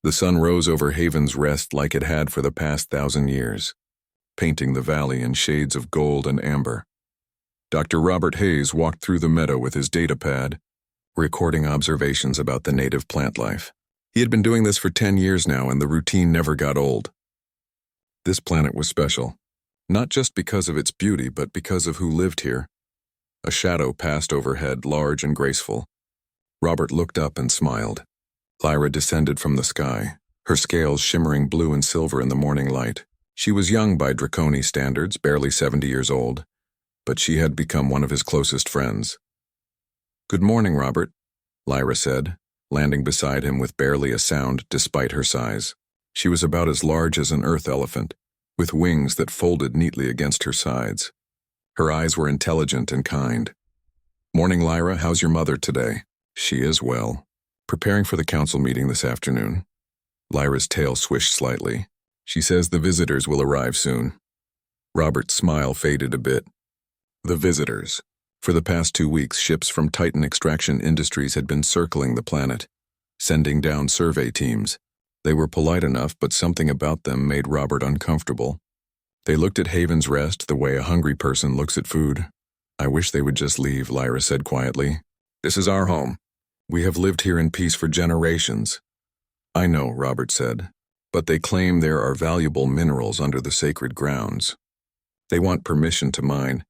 The sun rose over Haven's Rest like it had for the past 1,000 years, painting the valley in shades of gold and amber. Dr. Robert Hayes walked through the meadow with his data pad, recording observations about the native plant life. He had been doing this for 10 years now, and the routine never got old. This planet was special, not just because of its beauty, but because of who lived here. A shadow passed overhead, large and graceful. Robert looked up and smiled. Lyra descended from the sky, her scales shimmering blue and silver in the morning light. She was young by Draconi standards, barely 70 years old, but she had become one of his closest friends. "Good morning, Robert," Lyra said, landing beside him with barely a sound despite her size. She was about as large as an earth elephant, with wings that folded neatly against her sides. Her eyes were intelligent and kind. "Morning, Lyra. How's your mother today?" "She is well. Preparing for the council meeting this afternoon." Lyra's tail swished slightly. "She says the visitors will arrive soon." Robert's smile faded a bit. The visitors. For the past 2 weeks, ships from Titan Extraction Industries had been circling the planet, sending down survey teams. They were polite enough, but something about them made Robert uncomfortable. They looked at Haven's Rest the way a hungry person looks at food. "I wish they would just leave," Lyra said quietly. "This is our home. We have lived here in peace for generations." "I know," Robert said, "but they claim there are valuable minerals under the sacred grounds. They want permission to mine.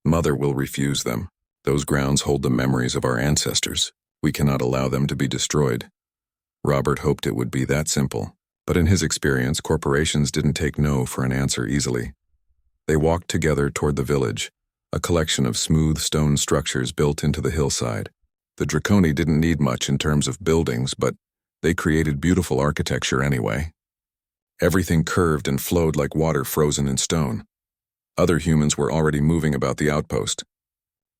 Mother will refuse them. Those grounds hold the memories of our ancestors. We cannot allow them to be destroyed." Robert hoped it would be that simple, but in his experience, corporations didn't take no for an answer easily. They walked together toward the village, a collection of smooth stone structures built into the hillside. The Draconi didn't need much in terms of buildings, but they created beautiful architecture anyway. Everything curved and flowed like water frozen in stone. Other humans were already moving about the outpost.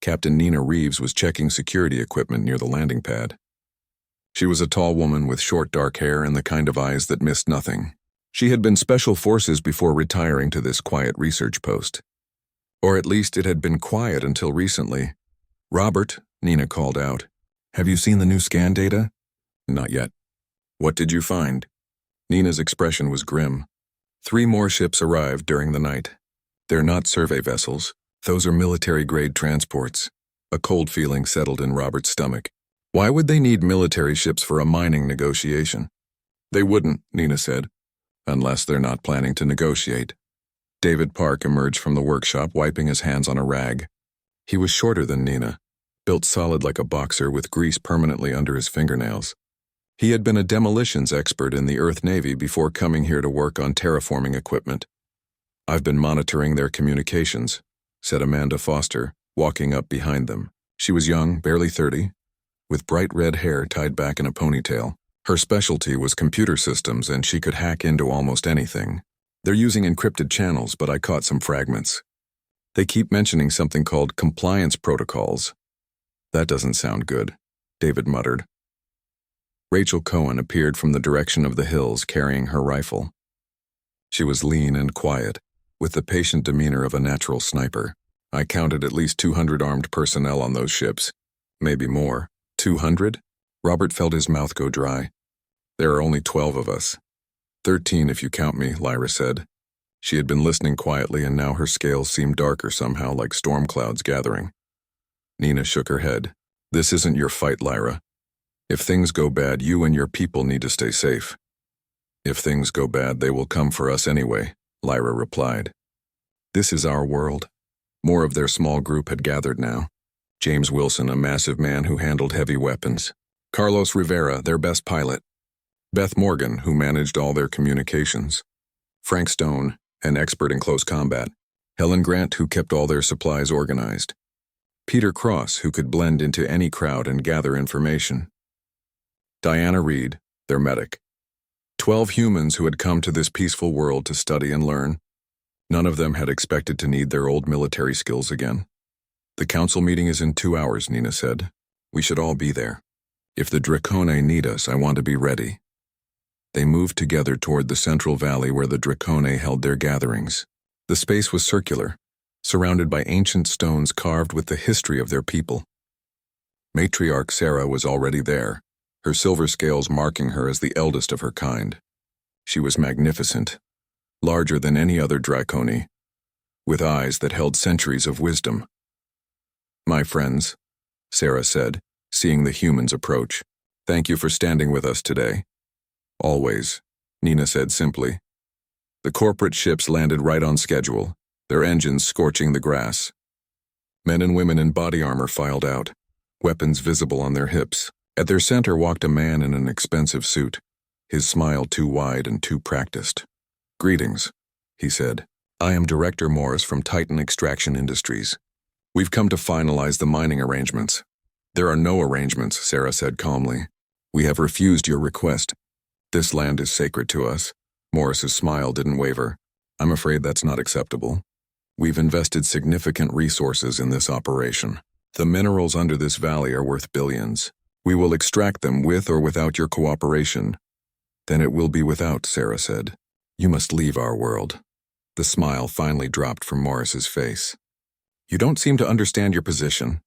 Captain Nina Reeves was checking security equipment near the landing pad. She was a tall woman with short dark hair and the kind of eyes that missed nothing. She had been Special Forces before retiring to this quiet research post. Or at least it had been quiet until recently. "Robert," Nina called out, "have you seen the new scan data?" "Not yet." "What did you find?" Nina's expression was grim. 3 more ships arrived during the night. "They're not survey vessels. Those are military-grade transports." A cold feeling settled in Robert's stomach. Why would they need military ships for a mining negotiation? "They wouldn't," Nina said, "unless they're not planning to negotiate." David Park emerged from the workshop, wiping his hands on a rag. He was shorter than Nina, built solid like a boxer with grease permanently under his fingernails. He had been a demolitions expert in the Earth Navy before coming here to work on terraforming equipment. "I've been monitoring their communications," said Amanda Foster, walking up behind them. She was young, barely 30, with bright red hair tied back in a ponytail. Her specialty was computer systems, and she could hack into almost anything. "They're using encrypted channels, but I caught some fragments. They keep mentioning something called compliance protocols." "That doesn't sound good," David muttered. Rachel Cohen appeared from the direction of the hills carrying her rifle. She was lean and quiet, with the patient demeanor of a natural sniper. "I counted at least 200 armed personnel on those ships. Maybe more." 200? Robert felt his mouth go dry. "There are only 12 of us. 13 if you count me," Lyra said. She had been listening quietly, and now her scales seemed darker somehow, like storm clouds gathering. Nina shook her head. "This isn't your fight, Lyra. If things go bad, you and your people need to stay safe." "If things go bad, they will come for us anyway," Lyra replied. "This is our world." More of their small group had gathered now. James Wilson, a massive man who handled heavy weapons. Carlos Rivera, their best pilot. Beth Morgan, who managed all their communications. Frank Stone, an expert in close combat. Helen Grant, who kept all their supplies organized. Peter Cross, who could blend into any crowd and gather information. Diana Reed, their medic. 12 humans who had come to this peaceful world to study and learn. None of them had expected to need their old military skills again. "The council meeting is in 2 hours," Nina said. "We should all be there. If the Draconi need us, I want to be ready." They moved together toward the central valley where the Draconi held their gatherings. The space was circular, surrounded by ancient stones carved with the history of their people. Matriarch Sarah was already there, her silver scales marking her as the eldest of her kind. She was magnificent, larger than any other Draconi, with eyes that held centuries of wisdom. "My friends," Sarah said, seeing the humans approach, "thank you for standing with us today." "Always," Nina said simply. The corporate ships landed right on schedule, their engines scorching the grass. Men and women in body armor filed out, weapons visible on their hips. At their center walked a man in an expensive suit, his smile too wide and too practiced. "Greetings," he said. "I am Director Morris from Titan Extraction Industries. We've come to finalize the mining arrangements." "There are no arrangements," Sarah said calmly. "We have refused your request. This land is sacred to us." Morris's smile didn't waver. "I'm afraid that's not acceptable. We've invested significant resources in this operation. The minerals under this valley are worth billions. We will extract them with or without your cooperation." "Then it will be without," Sarah said. "You must leave our world." The smile finally dropped from Morris's face. "You don't seem to understand your position.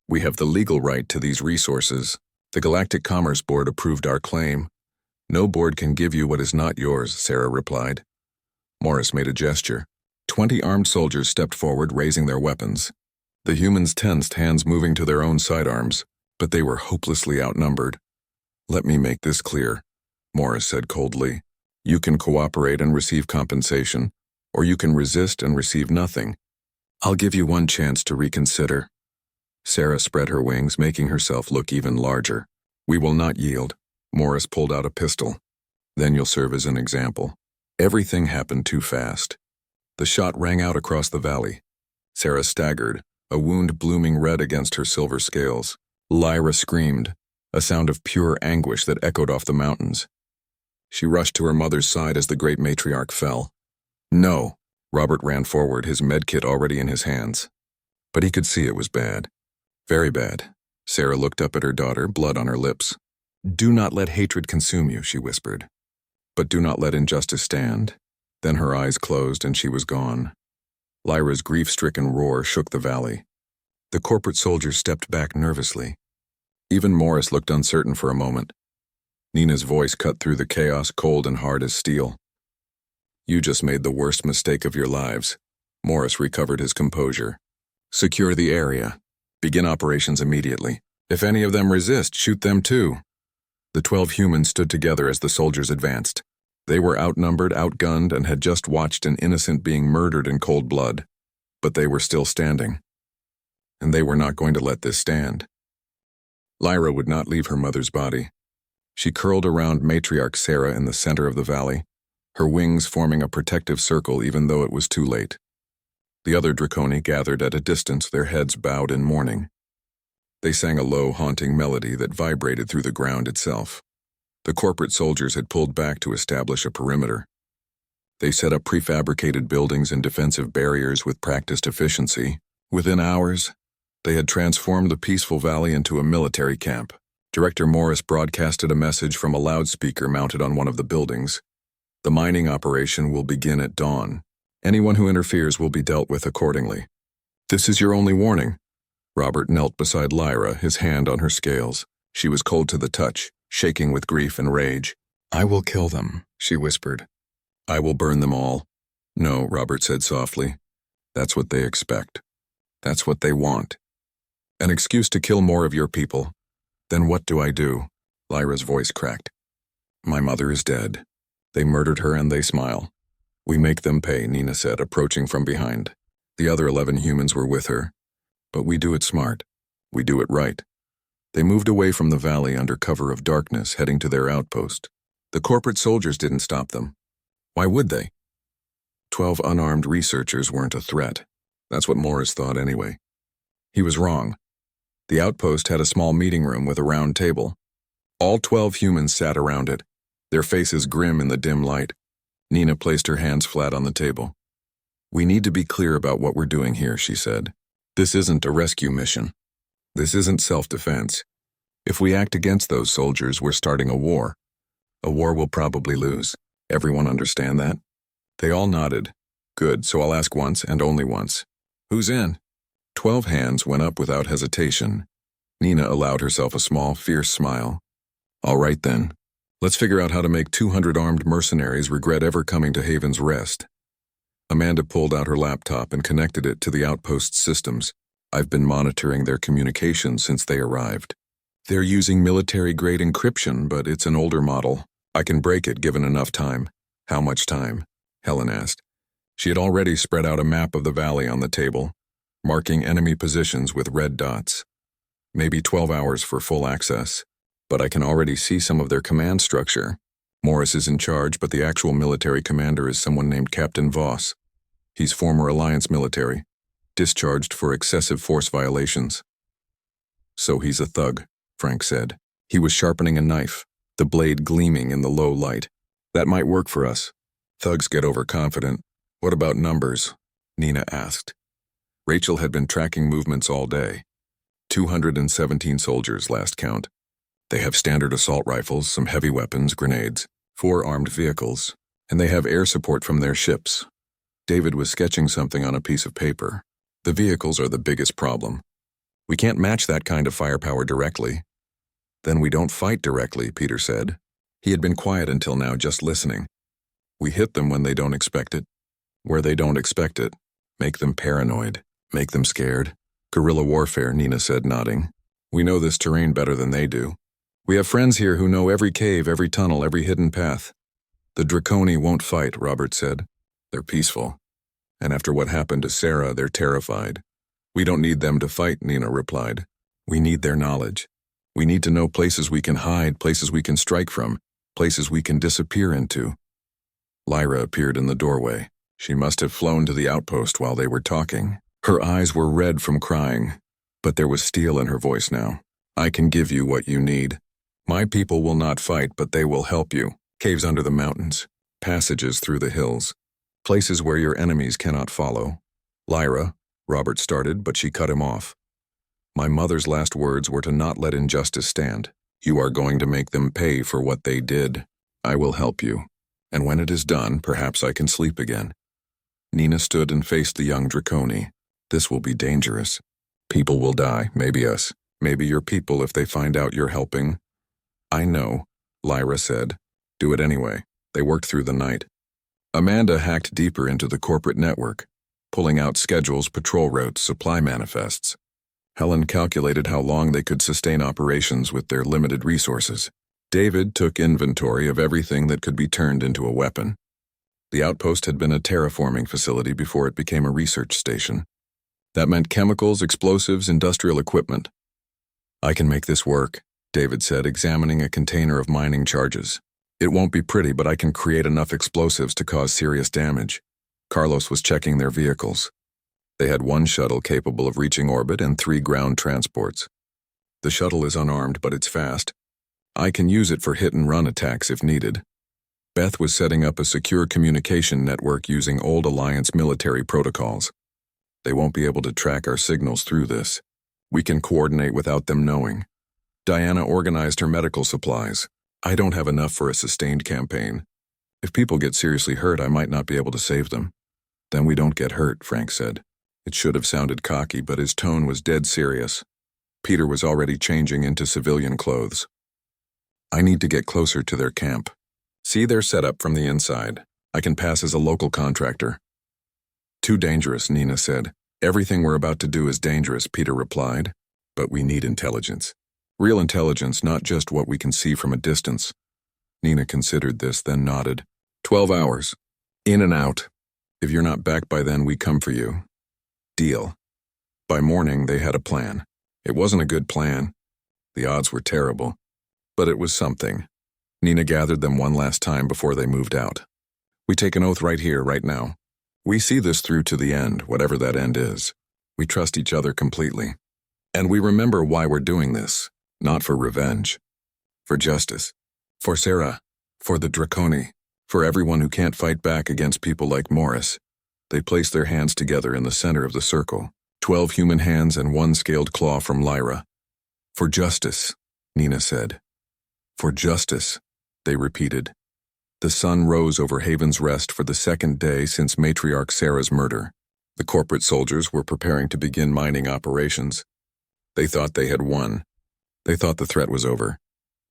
We have the legal right to these resources. The Galactic Commerce Board approved our claim. No board can give you what is not yours," Sarah replied. Morris made a gesture. 20 armed soldiers stepped forward, raising their weapons. The humans tensed, hands moving to their own sidearms, but they were hopelessly outnumbered. "Let me make this clear," Morris said coldly. "You can cooperate and receive compensation, or you can resist and receive nothing. I'll give you one chance to reconsider." Sarah spread her wings, making herself look even larger. "We will not yield." Morris pulled out a pistol. "Then you'll serve as an example." Everything happened too fast. The shot rang out across the valley. Sarah staggered, a wound blooming red against her silver scales. Lyra screamed, a sound of pure anguish that echoed off the mountains. She rushed to her mother's side as the great matriarch fell. "No!" Robert ran forward, his medkit already in his hands. But he could see it was bad. Very bad. Sarah looked up at her daughter, blood on her lips. "Do not let hatred consume you," she whispered. "But do not let injustice stand." Then her eyes closed and she was gone. Lyra's grief-stricken roar shook the valley. The corporate soldiers stepped back nervously. Even Morris looked uncertain for a moment. Nina's voice cut through the chaos, cold and hard as steel. "You just made the worst mistake of your lives." Morris recovered his composure. "Secure the area. Begin operations immediately. If any of them resist, shoot them too." The 12 humans stood together as the soldiers advanced. They were outnumbered, outgunned, and had just watched an innocent being murdered in cold blood. But they were still standing. And they were not going to let this stand. Lyra would not leave her mother's body. She curled around matriarch Sarah in the center of the valley, her wings forming a protective circle even though it was too late. The other Draconi gathered at a distance, their heads bowed in mourning. They sang a low, haunting melody that vibrated through the ground itself. The corporate soldiers had pulled back to establish a perimeter. They set up prefabricated buildings and defensive barriers with practiced efficiency. Within hours, they had transformed the peaceful valley into a military camp. Director Morris broadcasted a message from a loudspeaker mounted on one of the buildings. "The mining operation will begin at dawn. Anyone who interferes will be dealt with accordingly. This is your only warning." Robert knelt beside Lyra, his hand on her scales. She was cold to the touch, shaking with grief and rage. "I will kill them," she whispered. "I will burn them all." "No," Robert said softly. "That's what they expect. That's what they want. An excuse to kill more of your people. Then what do I do?" Lyra's voice cracked. "My mother is dead. They murdered her and they smile." "We make them pay," Nina said, approaching from behind. The other 11 humans were with her. "But we do it smart. We do it right." They moved away from the valley under cover of darkness, heading to their outpost. The corporate soldiers didn't stop them. Why would they? 12 unarmed researchers weren't a threat. That's what Morris thought anyway. He was wrong. The outpost had a small meeting room with a round table. All 12 humans sat around it, their faces grim in the dim light. Nina placed her hands flat on the table. "We need to be clear about what we're doing here," she said. "This isn't a rescue mission. This isn't self-defense. If we act against those soldiers, we're starting a war. A war we'll probably lose. Everyone understand that?" They all nodded. "Good, so I'll ask once and only once. Who's in?" 12 hands went up without hesitation. Nina allowed herself a small, fierce smile. All right then. Let's figure out how to make 200 armed mercenaries regret ever coming to Haven's Rest. Amanda pulled out her laptop and connected it to the outpost's systems. I've been monitoring their communications since they arrived. They're using military-grade encryption, but it's an older model. I can break it given enough time. How much time? Helen asked. She had already spread out a map of the valley on the table, marking enemy positions with red dots. Maybe 12 hours for full access, but I can already see some of their command structure. Morris is in charge, but the actual military commander is someone named Captain Voss. He's former Alliance military, discharged for excessive force violations. So he's a thug, Frank said. He was sharpening a knife, the blade gleaming in the low light. That might work for us. Thugs get overconfident. What about numbers? Nina asked. Rachel had been tracking movements all day. 217 soldiers last count. They have standard assault rifles, some heavy weapons, grenades, 4 armed vehicles, and they have air support from their ships. David was sketching something on a piece of paper. The vehicles are the biggest problem. We can't match that kind of firepower directly. Then we don't fight directly, Peter said. He had been quiet until now, just listening. We hit them when they don't expect it. Where they don't expect it. Make them paranoid. Make them scared. Guerrilla warfare, Nina said, nodding. We know this terrain better than they do. We have friends here who know every cave, every tunnel, every hidden path. The Draconi won't fight, Robert said. They're peaceful. And after what happened to Sarah, they're terrified. We don't need them to fight, Nina replied. We need their knowledge. We need to know places we can hide, places we can strike from, places we can disappear into. Lyra appeared in the doorway. She must have flown to the outpost while they were talking. Her eyes were red from crying, but there was steel in her voice now. I can give you what you need. My people will not fight, but they will help you. Caves under the mountains, passages through the hills, places where your enemies cannot follow. Lyra, Robert started, but she cut him off. My mother's last words were to not let injustice stand. You are going to make them pay for what they did. I will help you. And when it is done, perhaps I can sleep again. Nina stood and faced the young Draconi. This will be dangerous. People will die, maybe us, maybe your people if they find out you're helping. I know, Lyra said. Do it anyway. They worked through the night. Amanda hacked deeper into the corporate network, pulling out schedules, patrol routes, supply manifests. Helen calculated how long they could sustain operations with their limited resources. David took inventory of everything that could be turned into a weapon. The outpost had been a terraforming facility before it became a research station. That meant chemicals, explosives, industrial equipment. I can make this work, David said, examining a container of mining charges. It won't be pretty, but I can create enough explosives to cause serious damage. Carlos was checking their vehicles. They had 1 shuttle capable of reaching orbit and 3 ground transports. The shuttle is unarmed, but it's fast. I can use it for hit-and-run attacks if needed. Beth was setting up a secure communication network using old Alliance military protocols. They won't be able to track our signals through this. We can coordinate without them knowing. Diana organized her medical supplies. I don't have enough for a sustained campaign. If people get seriously hurt, I might not be able to save them. Then we don't get hurt, Frank said. It should have sounded cocky, but his tone was dead serious. Peter was already changing into civilian clothes. I need to get closer to their camp. See their setup from the inside. I can pass as a local contractor. Too dangerous, Nina said. Everything we're about to do is dangerous, Peter replied. But we need intelligence. Real intelligence, not just what we can see from a distance. Nina considered this, then nodded. 12 hours. In and out. If you're not back by then, we come for you. Deal. By morning, they had a plan. It wasn't a good plan. The odds were terrible. But it was something. Nina gathered them one last time before they moved out. We take an oath right here, right now. We see this through to the end, whatever that end is. We trust each other completely. And we remember why we're doing this. Not for revenge. For justice. For Sarah. For the Draconi. For everyone who can't fight back against people like Morris. They placed their hands together in the center of the circle. 12 human hands and 1 scaled claw from Lyra. For justice, Nina said. For justice, they repeated. The sun rose over Haven's Rest for the 2nd day since matriarch Sarah's murder. The corporate soldiers were preparing to begin mining operations. They thought they had won. They thought the threat was over.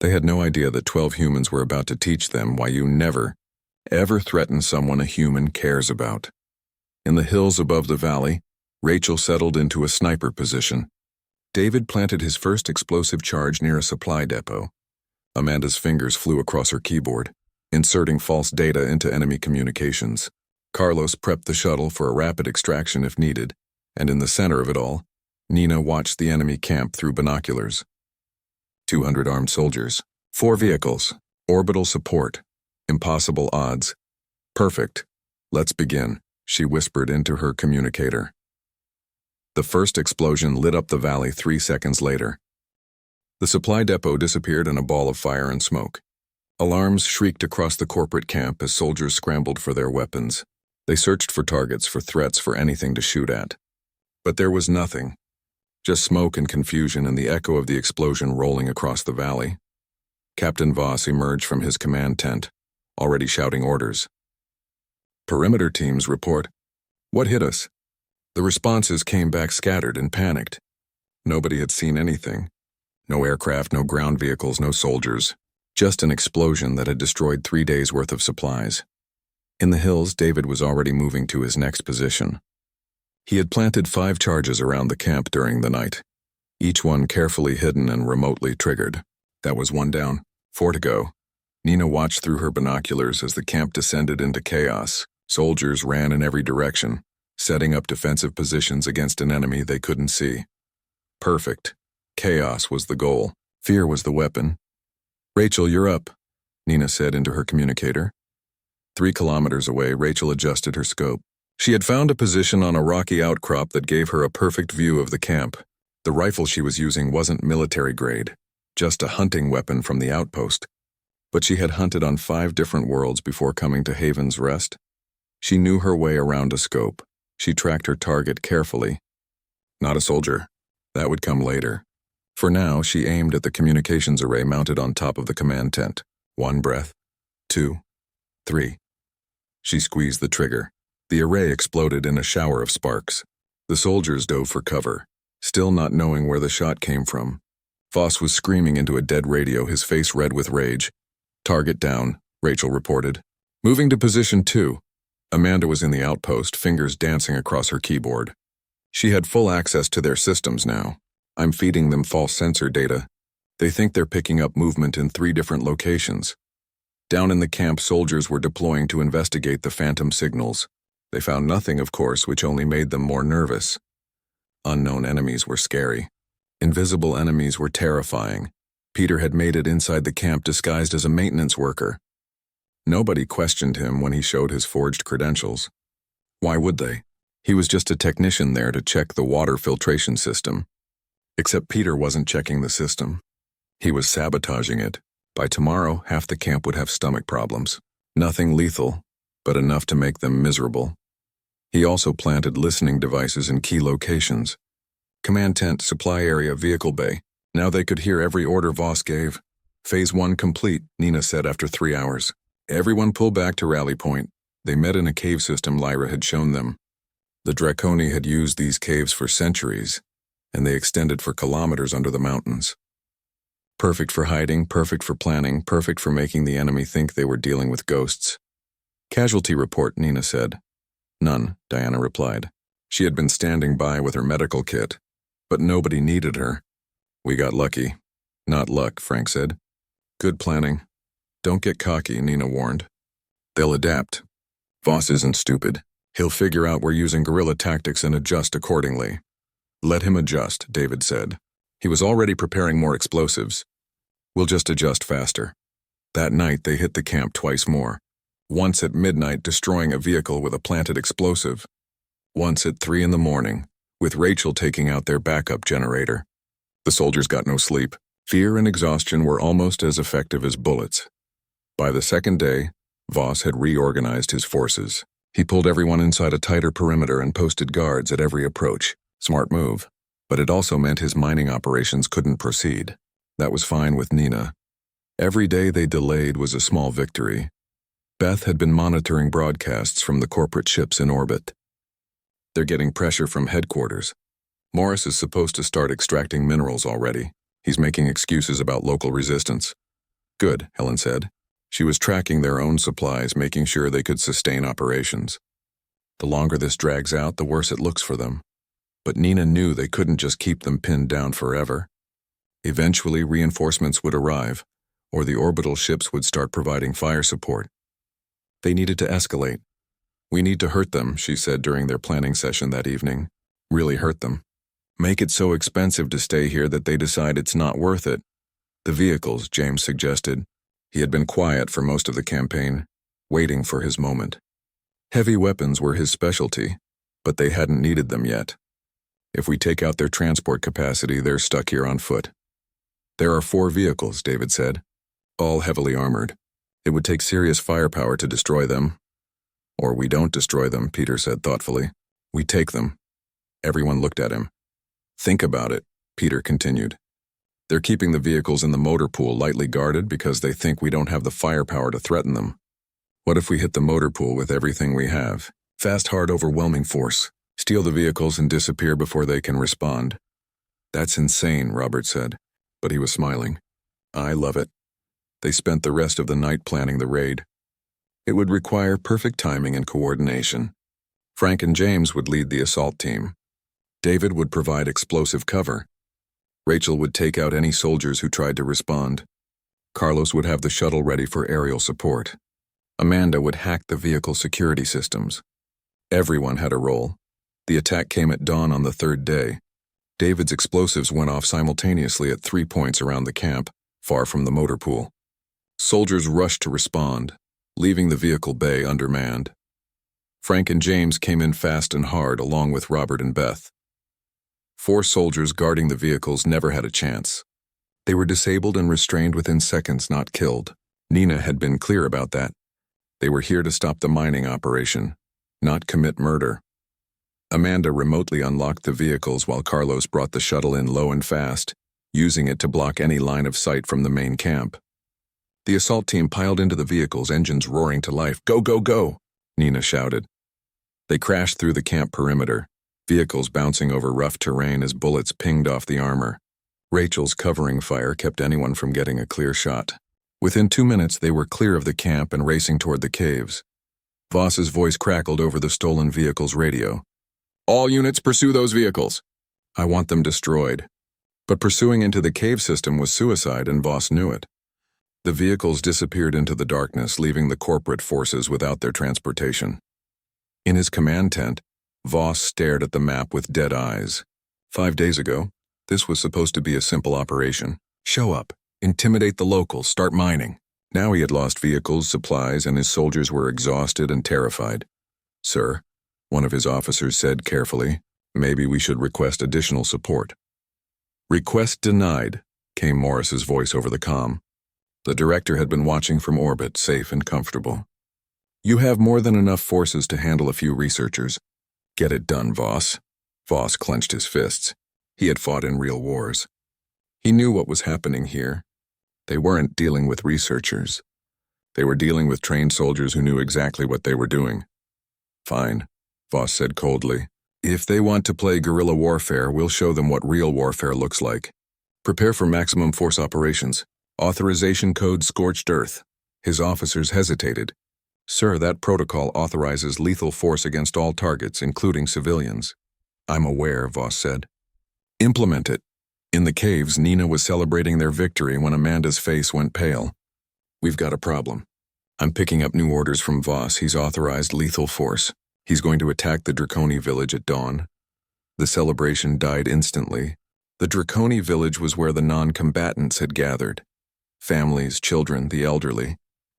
They had no idea that 12 humans were about to teach them why you never, ever threaten someone a human cares about. In the hills above the valley, Rachel settled into a sniper position. David planted his first explosive charge near a supply depot. Amanda's fingers flew across her keyboard, inserting false data into enemy communications. Carlos prepped the shuttle for a rapid extraction if needed, and in the center of it all, Nina watched the enemy camp through binoculars. 200 armed soldiers, 4 vehicles, orbital support, impossible odds. Perfect. Let's begin, she whispered into her communicator. The first explosion lit up the valley 3 seconds later. The supply depot disappeared in a ball of fire and smoke. Alarms shrieked across the corporate camp as soldiers scrambled for their weapons. They searched for targets, for threats, for anything to shoot at. But there was nothing. Just smoke and confusion and the echo of the explosion rolling across the valley. Captain Voss emerged from his command tent, already shouting orders. Perimeter teams report. What hit us? The responses came back scattered and panicked. Nobody had seen anything. No aircraft, no ground vehicles, no soldiers. Just an explosion that had destroyed 3 days' worth of supplies. In the hills, David was already moving to his next position. He had planted 5 charges around the camp during the night, each one carefully hidden and remotely triggered. That was 1 down, 4 to go. Nina watched through her binoculars as the camp descended into chaos. Soldiers ran in every direction, setting up defensive positions against an enemy they couldn't see. Perfect. Chaos was the goal. Fear was the weapon. Rachel, you're up, Nina said into her communicator. 3 kilometers away, Rachel adjusted her scope. She had found a position on a rocky outcrop that gave her a perfect view of the camp. The rifle she was using wasn't military grade, just a hunting weapon from the outpost. But she had hunted on 5 different worlds before coming to Haven's Rest. She knew her way around a scope. She tracked her target carefully. Not a soldier. That would come later. For now, she aimed at the communications array mounted on top of the command tent. 1 breath. 2. 3. She squeezed the trigger. The array exploded in a shower of sparks. The soldiers dove for cover, still not knowing where the shot came from. Voss was screaming into a dead radio, his face red with rage. Target down, Rachel reported. Moving to position 2. Amanda was in the outpost, fingers dancing across her keyboard. She had full access to their systems now. I'm feeding them false sensor data. They think they're picking up movement in 3 different locations. Down in the camp, soldiers were deploying to investigate the phantom signals. They found nothing, of course, which only made them more nervous. Unknown enemies were scary. Invisible enemies were terrifying. Peter had made it inside the camp disguised as a maintenance worker. Nobody questioned him when he showed his forged credentials. Why would they? He was just a technician there to check the water filtration system. Except Peter wasn't checking the system. He was sabotaging it. By tomorrow, half the camp would have stomach problems. Nothing lethal, but enough to make them miserable. He also planted listening devices in key locations. Command tent, supply area, vehicle bay. Now they could hear every order Voss gave. Phase 1 complete, Nina said after 3 hours. Everyone pull back to rally point. They met in a cave system Lyra had shown them. The Draconi had used these caves for centuries, and they extended for kilometers under the mountains. Perfect for hiding, perfect for planning, perfect for making the enemy think they were dealing with ghosts. Casualty report, Nina said. None, Diana replied. She had been standing by with her medical kit, but nobody needed her. We got lucky. Not luck, Frank said. Good planning. Don't get cocky, Nina warned. They'll adapt. Voss isn't stupid. He'll figure out we're using guerrilla tactics and adjust accordingly. Let him adjust, David said. He was already preparing more explosives. We'll just adjust faster. That night, they hit the camp twice more. Once at midnight, destroying a vehicle with a planted explosive. Once at 3 in the morning, with Rachel taking out their backup generator. The soldiers got no sleep. Fear and exhaustion were almost as effective as bullets. By the second day, Voss had reorganized his forces. He pulled everyone inside a tighter perimeter and posted guards at every approach. Smart move. But it also meant his mining operations couldn't proceed. That was fine with Nina. Every day they delayed was a small victory. Beth had been monitoring broadcasts from the corporate ships in orbit. They're getting pressure from headquarters. Morris is supposed to start extracting minerals already. He's making excuses about local resistance. Good, Helen said. She was tracking their own supplies, making sure they could sustain operations. The longer this drags out, the worse it looks for them. But Nina knew they couldn't just keep them pinned down forever. Eventually, reinforcements would arrive, or the orbital ships would start providing fire support. They needed to escalate. We need to hurt them, she said during their planning session that evening. Really hurt them. Make it so expensive to stay here that they decide it's not worth it. The vehicles, James suggested. He had been quiet for most of the campaign, waiting for his moment. Heavy weapons were his specialty, but they hadn't needed them yet. If we take out their transport capacity, they're stuck here on foot. There are 4 vehicles, David said, all heavily armored. It would take serious firepower to destroy them. Or we don't destroy them, Peter said thoughtfully. We take them. Everyone looked at him. Think about it, Peter continued. They're keeping the vehicles in the motor pool lightly guarded because they think we don't have the firepower to threaten them. What if we hit the motor pool with everything we have? Fast, hard, overwhelming force. Steal the vehicles and disappear before they can respond. That's insane, Robert said, but he was smiling. I love it. They spent the rest of the night planning the raid. It would require perfect timing and coordination. Frank and James would lead the assault team. David would provide explosive cover. Rachel would take out any soldiers who tried to respond. Carlos would have the shuttle ready for aerial support. Amanda would hack the vehicle security systems. Everyone had a role. The attack came at dawn on the 3rd day. David's explosives went off simultaneously at 3 points around the camp, far from the motor pool. Soldiers rushed to respond, leaving the vehicle bay undermanned. Frank and James came in fast and hard along with Robert and Beth. 4 soldiers guarding the vehicles never had a chance. They were disabled and restrained within seconds, not killed. Nina had been clear about that. They were here to stop the mining operation, not commit murder. Amanda remotely unlocked the vehicles while Carlos brought the shuttle in low and fast, using it to block any line of sight from the main camp. The assault team piled into the vehicles, engines roaring to life. Go, go, go, Nina shouted. They crashed through the camp perimeter, vehicles bouncing over rough terrain as bullets pinged off the armor. Rachel's covering fire kept anyone from getting a clear shot. Within 2 minutes, they were clear of the camp and racing toward the caves. Voss's voice crackled over the stolen vehicle's radio. All units pursue those vehicles. I want them destroyed. But pursuing into the cave system was suicide, and Voss knew it. The vehicles disappeared into the darkness, leaving the corporate forces without their transportation. In his command tent, Voss stared at the map with dead eyes. 5 days ago, this was supposed to be a simple operation. Show up, intimidate the locals, start mining. Now he had lost vehicles, supplies, and his soldiers were exhausted and terrified. Sir, one of his officers said carefully, maybe we should request additional support. Request denied, came Morris's voice over the comm. The director had been watching from orbit, safe and comfortable. You have more than enough forces to handle a few researchers. Get it done, Voss. Voss clenched his fists. He had fought in real wars. He knew what was happening here. They weren't dealing with researchers. They were dealing with trained soldiers who knew exactly what they were doing. Fine, Voss said coldly. If they want to play guerrilla warfare, we'll show them what real warfare looks like. Prepare for maximum force operations. Authorization code Scorched Earth. His officers hesitated. Sir, that protocol authorizes lethal force against all targets, including civilians. I'm aware, Voss said. Implement it. In the caves, Nina was celebrating their victory when Amanda's face went pale. We've got a problem. I'm picking up new orders from Voss. He's authorized lethal force. He's going to attack the Draconi village at dawn. The celebration died instantly. The Draconi village was where the non-combatants had gathered. Families, children, the elderly.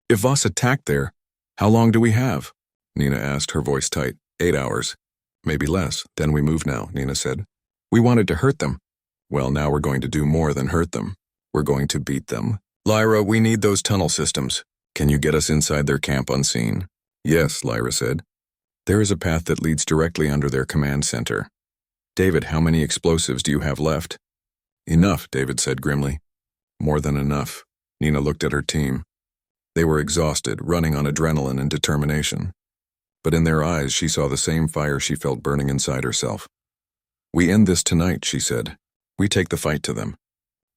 If Voss attacked there, how long do we have? Nina asked, her voice tight. 8 hours. Maybe less. Then we move now, Nina said. We wanted to hurt them. Well, now we're going to do more than hurt them. We're going to beat them. Lyra, we need those tunnel systems. Can you get us inside their camp unseen? Yes, Lyra said. There is a path that leads directly under their command center. David, how many explosives do you have left? Enough, David said grimly. More than enough. Nina looked at her team. They were exhausted, running on adrenaline and determination. But in their eyes, she saw the same fire she felt burning inside herself. We end this tonight, she said. We take the fight to them.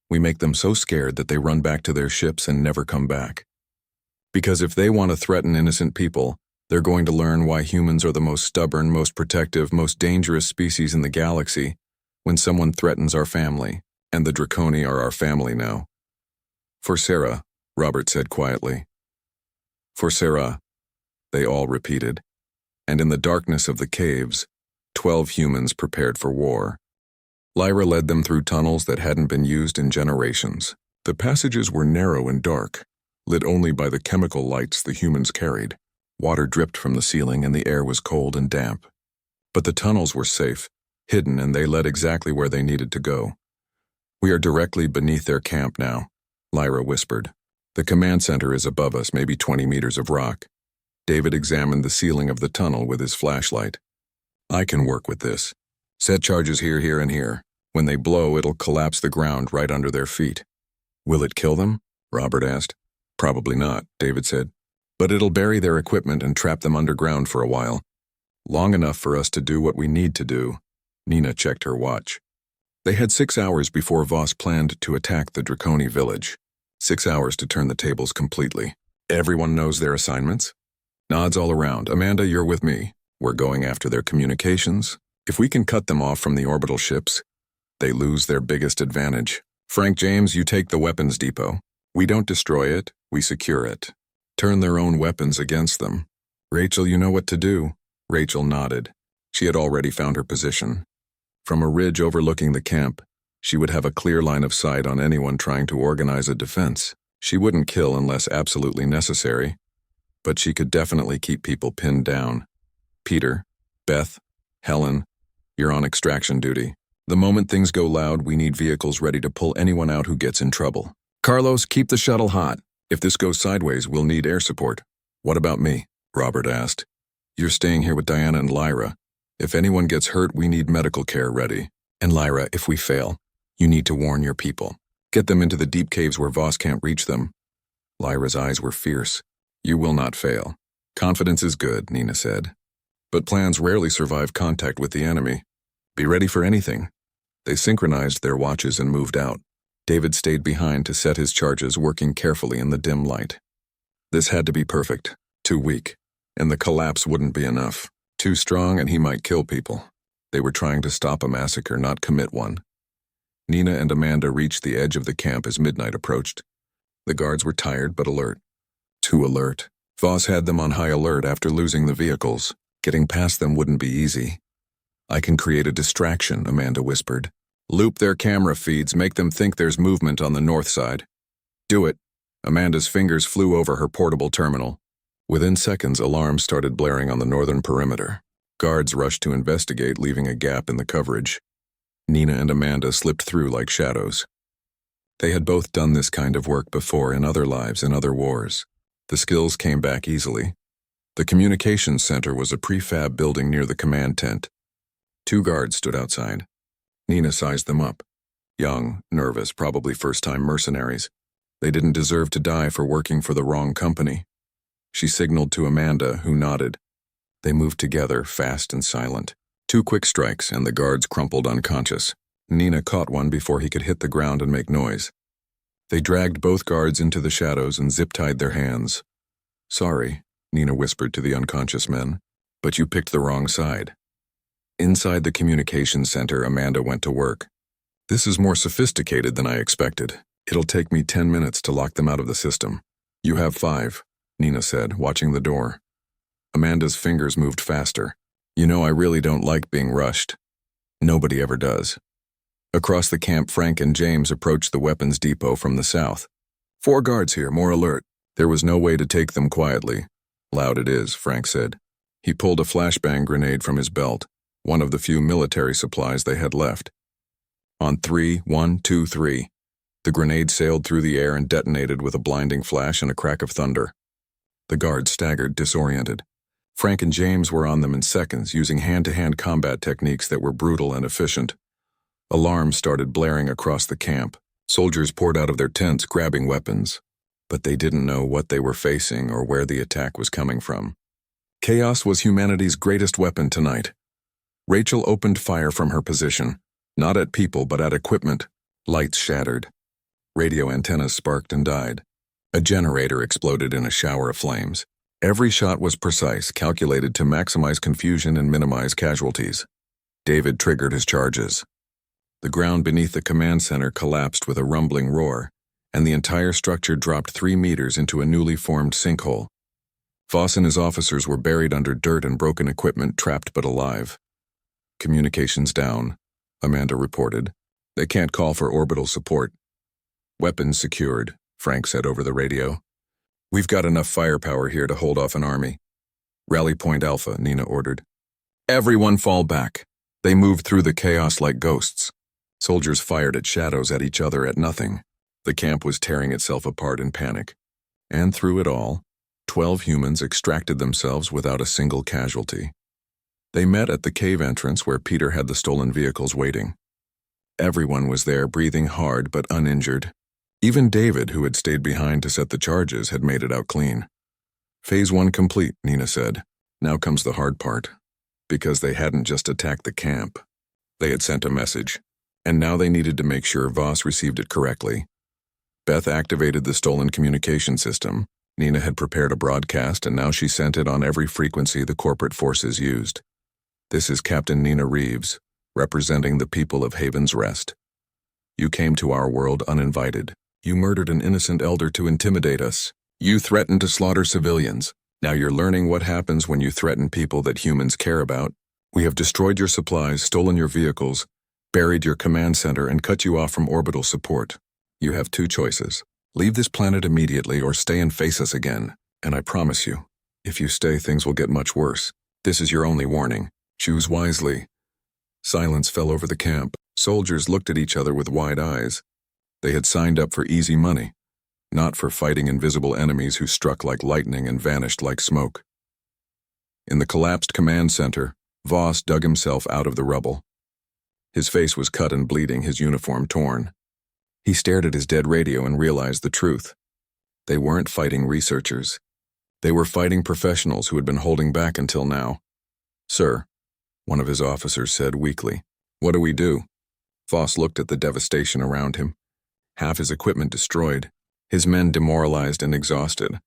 We make them so scared that they run back to their ships and never come back. Because if they want to threaten innocent people, they're going to learn why humans are the most stubborn, most protective, most dangerous species in the galaxy when someone threatens our family, and the Draconi are our family now. For Sarah, Robert said quietly. For Sarah, they all repeated. And in the darkness of the caves, 12 humans prepared for war. Lyra led them through tunnels that hadn't been used in generations. The passages were narrow and dark, lit only by the chemical lights the humans carried. Water dripped from the ceiling and the air was cold and damp. But the tunnels were safe, hidden, and they led exactly where they needed to go. We are directly beneath their camp now, Lyra whispered. The command center is above us, maybe 20 meters of rock. David examined the ceiling of the tunnel with his flashlight. I can work with this. Set charges here, here, and here. When they blow, it'll collapse the ground right under their feet. Will it kill them? Robert asked. Probably not, David said. But it'll bury their equipment and trap them underground for a while. Long enough for us to do what we need to do. Nina checked her watch. They had 6 hours before Voss planned to attack the Draconi village. 6 hours to turn the tables completely. Everyone knows their assignments? Nods all around. Amanda, you're with me. We're going after their communications. If we can cut them off from the orbital ships, they lose their biggest advantage. Frank James, you take the weapons depot. We don't destroy it, we secure it. Turn their own weapons against them. Rachel, you know what to do. Rachel nodded. She had already found her position. From a ridge overlooking the camp, she would have a clear line of sight on anyone trying to organize a defense. She wouldn't kill unless absolutely necessary, but she could definitely keep people pinned down. Peter, Beth, Helen, you're on extraction duty. The moment things go loud, we need vehicles ready to pull anyone out who gets in trouble. Carlos, keep the shuttle hot. If this goes sideways, we'll need air support. What about me? Robert asked. You're staying here with Diana and Lyra. If anyone gets hurt, we need medical care ready. And Lyra, if we fail, you need to warn your people. Get them into the deep caves where Voss can't reach them. Lyra's eyes were fierce. You will not fail. Confidence is good, Nina said. But plans rarely survive contact with the enemy. Be ready for anything. They synchronized their watches and moved out. David stayed behind to set his charges, working carefully in the dim light. This had to be perfect. Too weak, and the collapse wouldn't be enough. Too strong, and he might kill people. They were trying to stop a massacre, not commit one. Nina and Amanda reached the edge of the camp as midnight approached. The guards were tired but alert. Too alert. Voss had them on high alert after losing the vehicles. Getting past them wouldn't be easy. I can create a distraction, Amanda whispered. Loop their camera feeds, make them think there's movement on the north side. Do it. Amanda's fingers flew over her portable terminal. Within seconds, alarms started blaring on the northern perimeter. Guards rushed to investigate, leaving a gap in the coverage. Nina and Amanda slipped through like shadows. They had both done this kind of work before in other lives, in other wars. The skills came back easily. The communications center was a prefab building near the command tent. 2 guards stood outside. Nina sized them up. Young, nervous, probably first-time mercenaries. They didn't deserve to die for working for the wrong company. She signaled to Amanda, who nodded. They moved together, fast and silent. 2 quick strikes, and the guards crumpled unconscious. Nina caught one before he could hit the ground and make noise. They dragged both guards into the shadows and zip-tied their hands. Sorry, Nina whispered to the unconscious men, but you picked the wrong side. Inside the communications center, Amanda went to work. This is more sophisticated than I expected. It'll take me 10 minutes to lock them out of the system. You have 5, Nina said, watching the door. Amanda's fingers moved faster. You know, I really don't like being rushed. Nobody ever does. Across the camp, Frank and James approached the weapons depot from the south. 4 guards here, more alert. There was no way to take them quietly. Loud it is, Frank said. He pulled a flashbang grenade from his belt, one of the few military supplies they had left. On 3, 1, 2, 3. The grenade sailed through the air and detonated with a blinding flash and a crack of thunder. The guards staggered, disoriented. Frank and James were on them in seconds, using hand-to-hand combat techniques that were brutal and efficient. Alarms started blaring across the camp. Soldiers poured out of their tents, grabbing weapons. But they didn't know what they were facing or where the attack was coming from. Chaos was humanity's greatest weapon tonight. Rachel opened fire from her position, not at people but at equipment. Lights shattered. Radio antennas sparked and died. A generator exploded in a shower of flames. Every shot was precise, calculated to maximize confusion and minimize casualties. David triggered his charges. The ground beneath the command center collapsed with a rumbling roar, and the entire structure dropped 3 meters into a newly formed sinkhole. Voss and his officers were buried under dirt and broken equipment, trapped but alive. Communications down, Amanda reported. They can't call for orbital support. Weapons secured, Frank said over the radio. We've got enough firepower here to hold off an army. Rally Point Alpha, Nina ordered. Everyone fall back. They moved through the chaos like ghosts. Soldiers fired at shadows at each other at nothing. The camp was tearing itself apart in panic. And through it all, 12 humans extracted themselves without a single casualty. They met at the cave entrance where Peter had the stolen vehicles waiting. Everyone was there, breathing hard but uninjured. Even David, who had stayed behind to set the charges, had made it out clean. Phase 1 complete, Nina said. Now comes the hard part. Because they hadn't just attacked the camp. They had sent a message. And now they needed to make sure Voss received it correctly. Beth activated the stolen communication system. Nina had prepared a broadcast, and now she sent it on every frequency the corporate forces used. This is Captain Nina Reeves, representing the people of Haven's Rest. You came to our world uninvited. You murdered an innocent elder to intimidate us. You threatened to slaughter civilians. Now you're learning what happens when you threaten people that humans care about. We have destroyed your supplies, stolen your vehicles, buried your command center, and cut you off from orbital support. You have 2 choices. Leave this planet immediately or stay and face us again. And I promise you, if you stay, things will get much worse. This is your only warning. Choose wisely. Silence fell over the camp. Soldiers looked at each other with wide eyes. They had signed up for easy money, not for fighting invisible enemies who struck like lightning and vanished like smoke. In the collapsed command center, Voss dug himself out of the rubble. His face was cut and bleeding, his uniform torn. He stared at his dead radio and realized the truth. They weren't fighting researchers. They were fighting professionals who had been holding back until now. Sir, one of his officers said weakly. What do we do? Voss looked at the devastation around him. Half his equipment destroyed, his men demoralized and exhausted.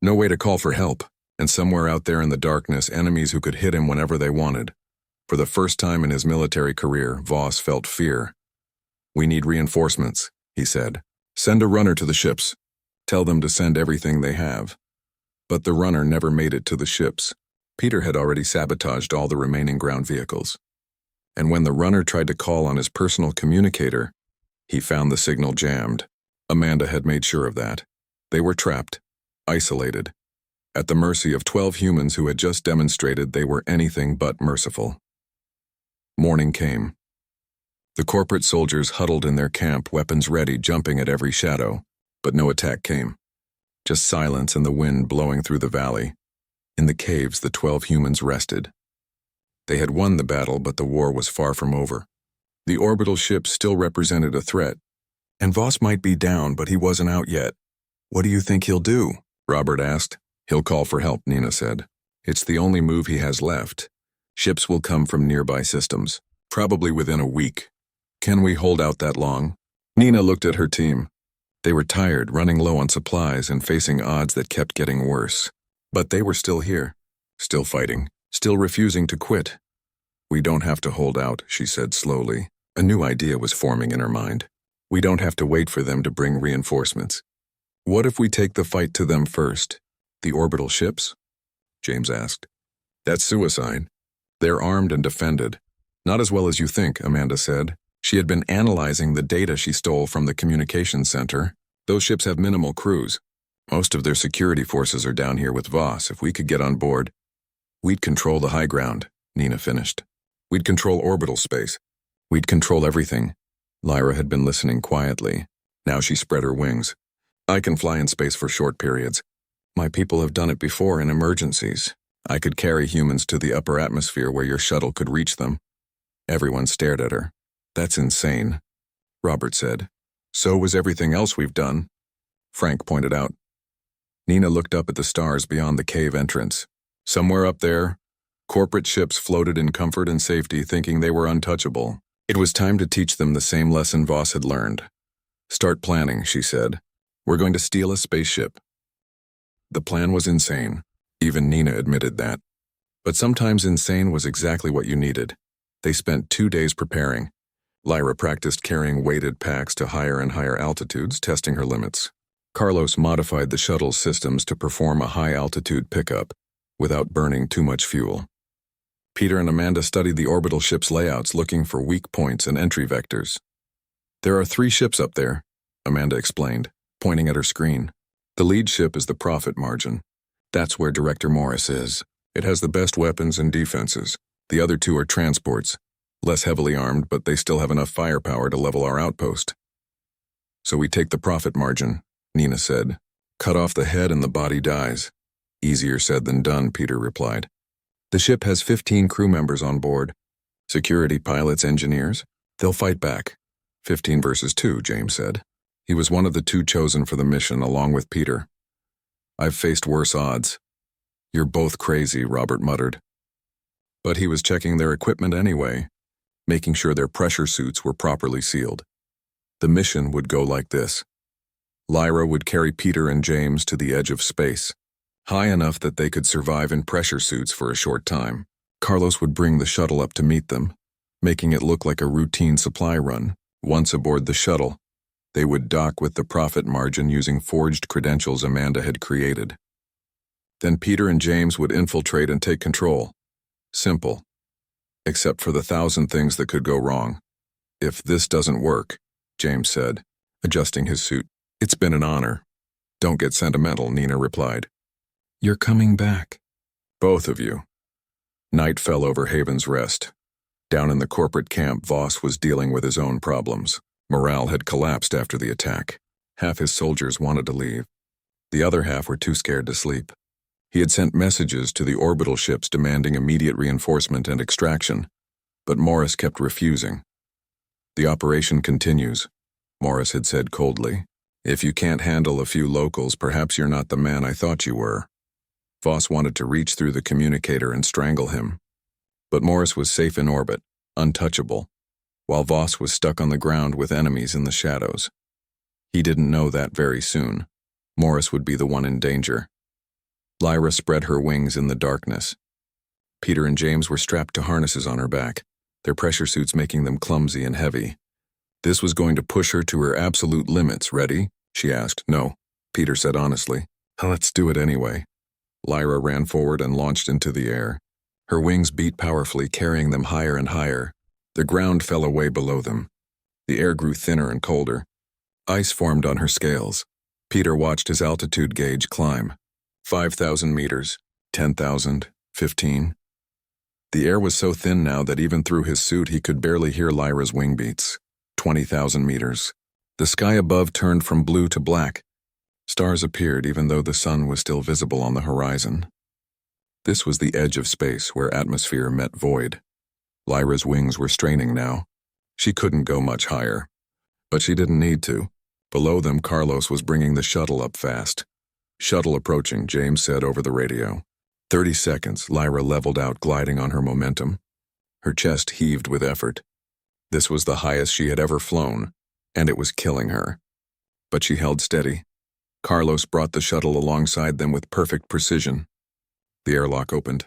No way to call for help, and somewhere out there in the darkness, enemies who could hit him whenever they wanted. For the first time in his military career, Voss felt fear. We need reinforcements, he said. Send a runner to the ships. Tell them to send everything they have. But the runner never made it to the ships. Peter had already sabotaged all the remaining ground vehicles. And when the runner tried to call on his personal communicator, he found the signal jammed. Amanda had made sure of that. They were trapped, isolated, at the mercy of 12 humans who had just demonstrated they were anything but merciful. Morning came. The corporate soldiers huddled in their camp, weapons ready, jumping at every shadow, but no attack came. Just silence and the wind blowing through the valley. In the caves, the 12 humans rested. They had won the battle, but the war was far from over. The orbital ships still represented a threat, and Voss might be down, but he wasn't out yet. What do you think he'll do? Robert asked. He'll call for help, Nina said. It's the only move he has left. Ships will come from nearby systems, probably within a week. Can we hold out that long? Nina looked at her team. They were tired, running low on supplies and facing odds that kept getting worse. But they were still here, still fighting, still refusing to quit. We don't have to hold out, she said slowly. A new idea was forming in her mind. We don't have to wait for them to bring reinforcements. What if we take the fight to them first? The orbital ships? James asked. That's suicide. They're armed and defended. Not as well as you think, Amanda said. She had been analyzing the data she stole from the communications center. Those ships have minimal crews. Most of their security forces are down here with Voss. If we could get on board, we'd control the high ground, Nina finished. We'd control orbital space. We'd control everything. Lyra had been listening quietly. Now she spread her wings. I can fly in space for short periods. My people have done it before in emergencies. I could carry humans to the upper atmosphere where your shuttle could reach them. Everyone stared at her. That's insane, Robert said. So was everything else we've done, Frank pointed out. Nina looked up at the stars beyond the cave entrance. Somewhere up there, corporate ships floated in comfort and safety, thinking they were untouchable. It was time to teach them the same lesson Voss had learned. Start planning, she said. We're going to steal a spaceship. The plan was insane. Even Nina admitted that. But sometimes insane was exactly what you needed. They spent 2 days preparing. Lyra practiced carrying weighted packs to higher and higher altitudes, testing her limits. Carlos modified the shuttle's systems to perform a high-altitude pickup without burning too much fuel. Peter and Amanda studied the orbital ship's layouts, looking for weak points and entry vectors. There are 3 ships up there, Amanda explained, pointing at her screen. The lead ship is the profit margin. That's where Director Morris is. It has the best weapons and defenses. The other 2 are transports. Less heavily armed, but they still have enough firepower to level our outpost. So we take the profit margin, Nina said. Cut off the head and the body dies. Easier said than done, Peter replied. The ship has 15 crew members on board. Security pilots, engineers. They'll fight back. 15 versus 2, James said. He was one of the 2 chosen for the mission, along with Peter. I've faced worse odds. You're both crazy, Robert muttered. But he was checking their equipment anyway, making sure their pressure suits were properly sealed. The mission would go like this. Lyra would carry Peter and James to the edge of space, high enough that they could survive in pressure suits for a short time. Carlos would bring the shuttle up to meet them, making it look like a routine supply run. Once aboard the shuttle, they would dock with the profit margin using forged credentials Amanda had created. Then Peter and James would infiltrate and take control. Simple. Except for the 1,000 things that could go wrong. If this doesn't work, James said, adjusting his suit. It's been an honor. Don't get sentimental, Nina replied. You're coming back. Both of you. Night fell over Haven's Rest. Down in the corporate camp, Voss was dealing with his own problems. Morale had collapsed after the attack. Half his soldiers wanted to leave. The other half were too scared to sleep. He had sent messages to the orbital ships demanding immediate reinforcement and extraction, but Morris kept refusing. The operation continues, Morris had said coldly. If you can't handle a few locals, perhaps you're not the man I thought you were. Voss wanted to reach through the communicator and strangle him. But Morris was safe in orbit, untouchable, while Voss was stuck on the ground with enemies in the shadows. He didn't know that very soon. Morris would be the one in danger. Lyra spread her wings in the darkness. Peter and James were strapped to harnesses on her back, their pressure suits making them clumsy and heavy. This was going to push her to her absolute limits. Ready? She asked. No, Peter said honestly. Let's do it anyway. Lyra ran forward and launched into the air. Her wings beat powerfully, carrying them higher and higher. The ground fell away below them. The air grew thinner and colder. Ice formed on her scales. Peter watched his altitude gauge climb. 5,000 meters, 10,000, 15. The air was so thin now that even through his suit he could barely hear Lyra's wing beats. 20,000 meters. The sky above turned from blue to black. Stars appeared even though the sun was still visible on the horizon. This was the edge of space where atmosphere met void. Lyra's wings were straining now. She couldn't go much higher. But she didn't need to. Below them, Carlos was bringing the shuttle up fast. Shuttle approaching, James said over the radio. 30 seconds, Lyra leveled out, gliding on her momentum. Her chest heaved with effort. This was the highest she had ever flown, and it was killing her. But she held steady. Carlos brought the shuttle alongside them with perfect precision. The airlock opened.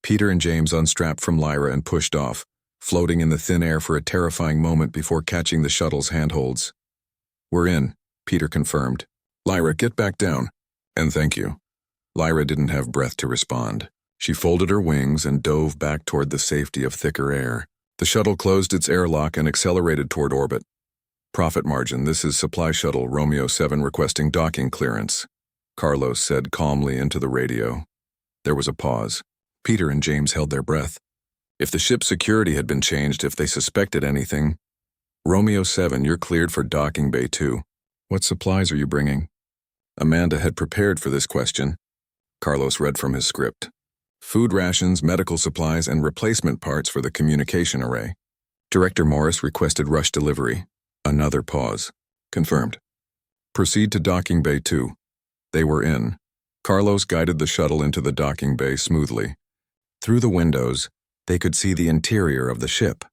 Peter and James unstrapped from Lyra and pushed off, floating in the thin air for a terrifying moment before catching the shuttle's handholds. We're in, Peter confirmed. Lyra, get back down. And thank you. Lyra didn't have breath to respond. She folded her wings and dove back toward the safety of thicker air. The shuttle closed its airlock and accelerated toward orbit. Profit margin, this is Supply Shuttle Romeo 7 requesting docking clearance, Carlos said calmly into the radio. There was a pause. Peter and James held their breath. If the ship's security had been changed, if they suspected anything. Romeo 7, you're cleared for docking bay 2. What supplies are you bringing? Amanda had prepared for this question. Carlos read from his script. Food rations, medical supplies, and replacement parts for the communication array. Director Morris requested rush delivery. Another pause. Confirmed. Proceed to docking bay 2. They were in. Carlos guided the shuttle into the docking bay smoothly. Through the windows, they could see the interior of the ship.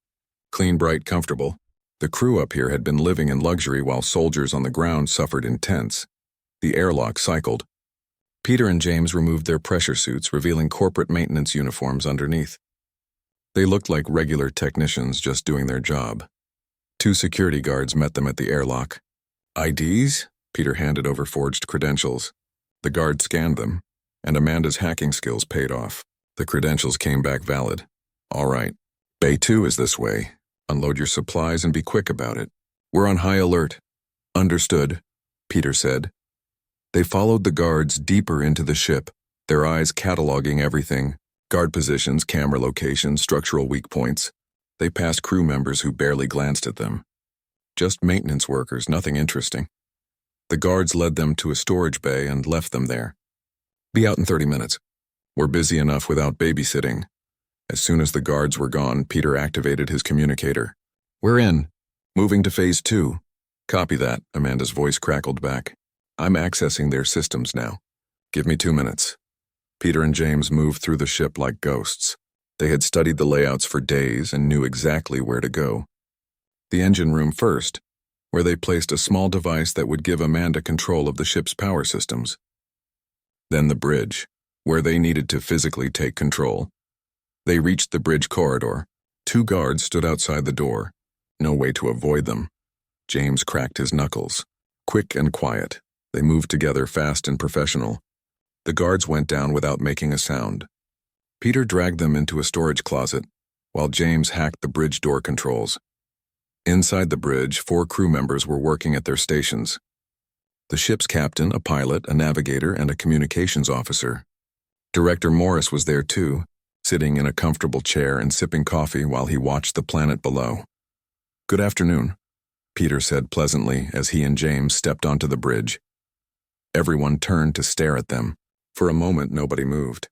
Clean, bright, comfortable. The crew up here had been living in luxury while soldiers on the ground suffered in tents. The airlock cycled. Peter and James removed their pressure suits, revealing corporate maintenance uniforms underneath. They looked like regular technicians just doing their job. 2 security guards met them at the airlock. IDs? Peter handed over forged credentials. The guard scanned them, and Amanda's hacking skills paid off. The credentials came back valid. All right. Bay 2 is this way. Unload your supplies and be quick about it. We're on high alert. Understood, Peter said. They followed the guards deeper into the ship, their eyes cataloging everything: guard positions, camera locations, structural weak points. They passed crew members who barely glanced at them. Just maintenance workers, nothing interesting. The guards led them to a storage bay and left them there. Be out in 30 minutes. We're busy enough without babysitting. As soon as the guards were gone, Peter activated his communicator. We're in. Moving to phase 2. Copy that, Amanda's voice crackled back. I'm accessing their systems now. Give me 2 minutes. Peter and James moved through the ship like ghosts. They had studied the layouts for days and knew exactly where to go. The engine room first, where they placed a small device that would give Amanda control of the ship's power systems. Then the bridge, where they needed to physically take control. They reached the bridge corridor. 2 guards stood outside the door. No way to avoid them. James cracked his knuckles. Quick and quiet, they moved together, fast and professional. The guards went down without making a sound. Peter dragged them into a storage closet, while James hacked the bridge door controls. Inside the bridge, 4 crew members were working at their stations. The ship's captain, a pilot, a navigator, and a communications officer. Director Morris was there too, sitting in a comfortable chair and sipping coffee while he watched the planet below. Good afternoon, Peter said pleasantly as he and James stepped onto the bridge. Everyone turned to stare at them. For a moment, nobody moved.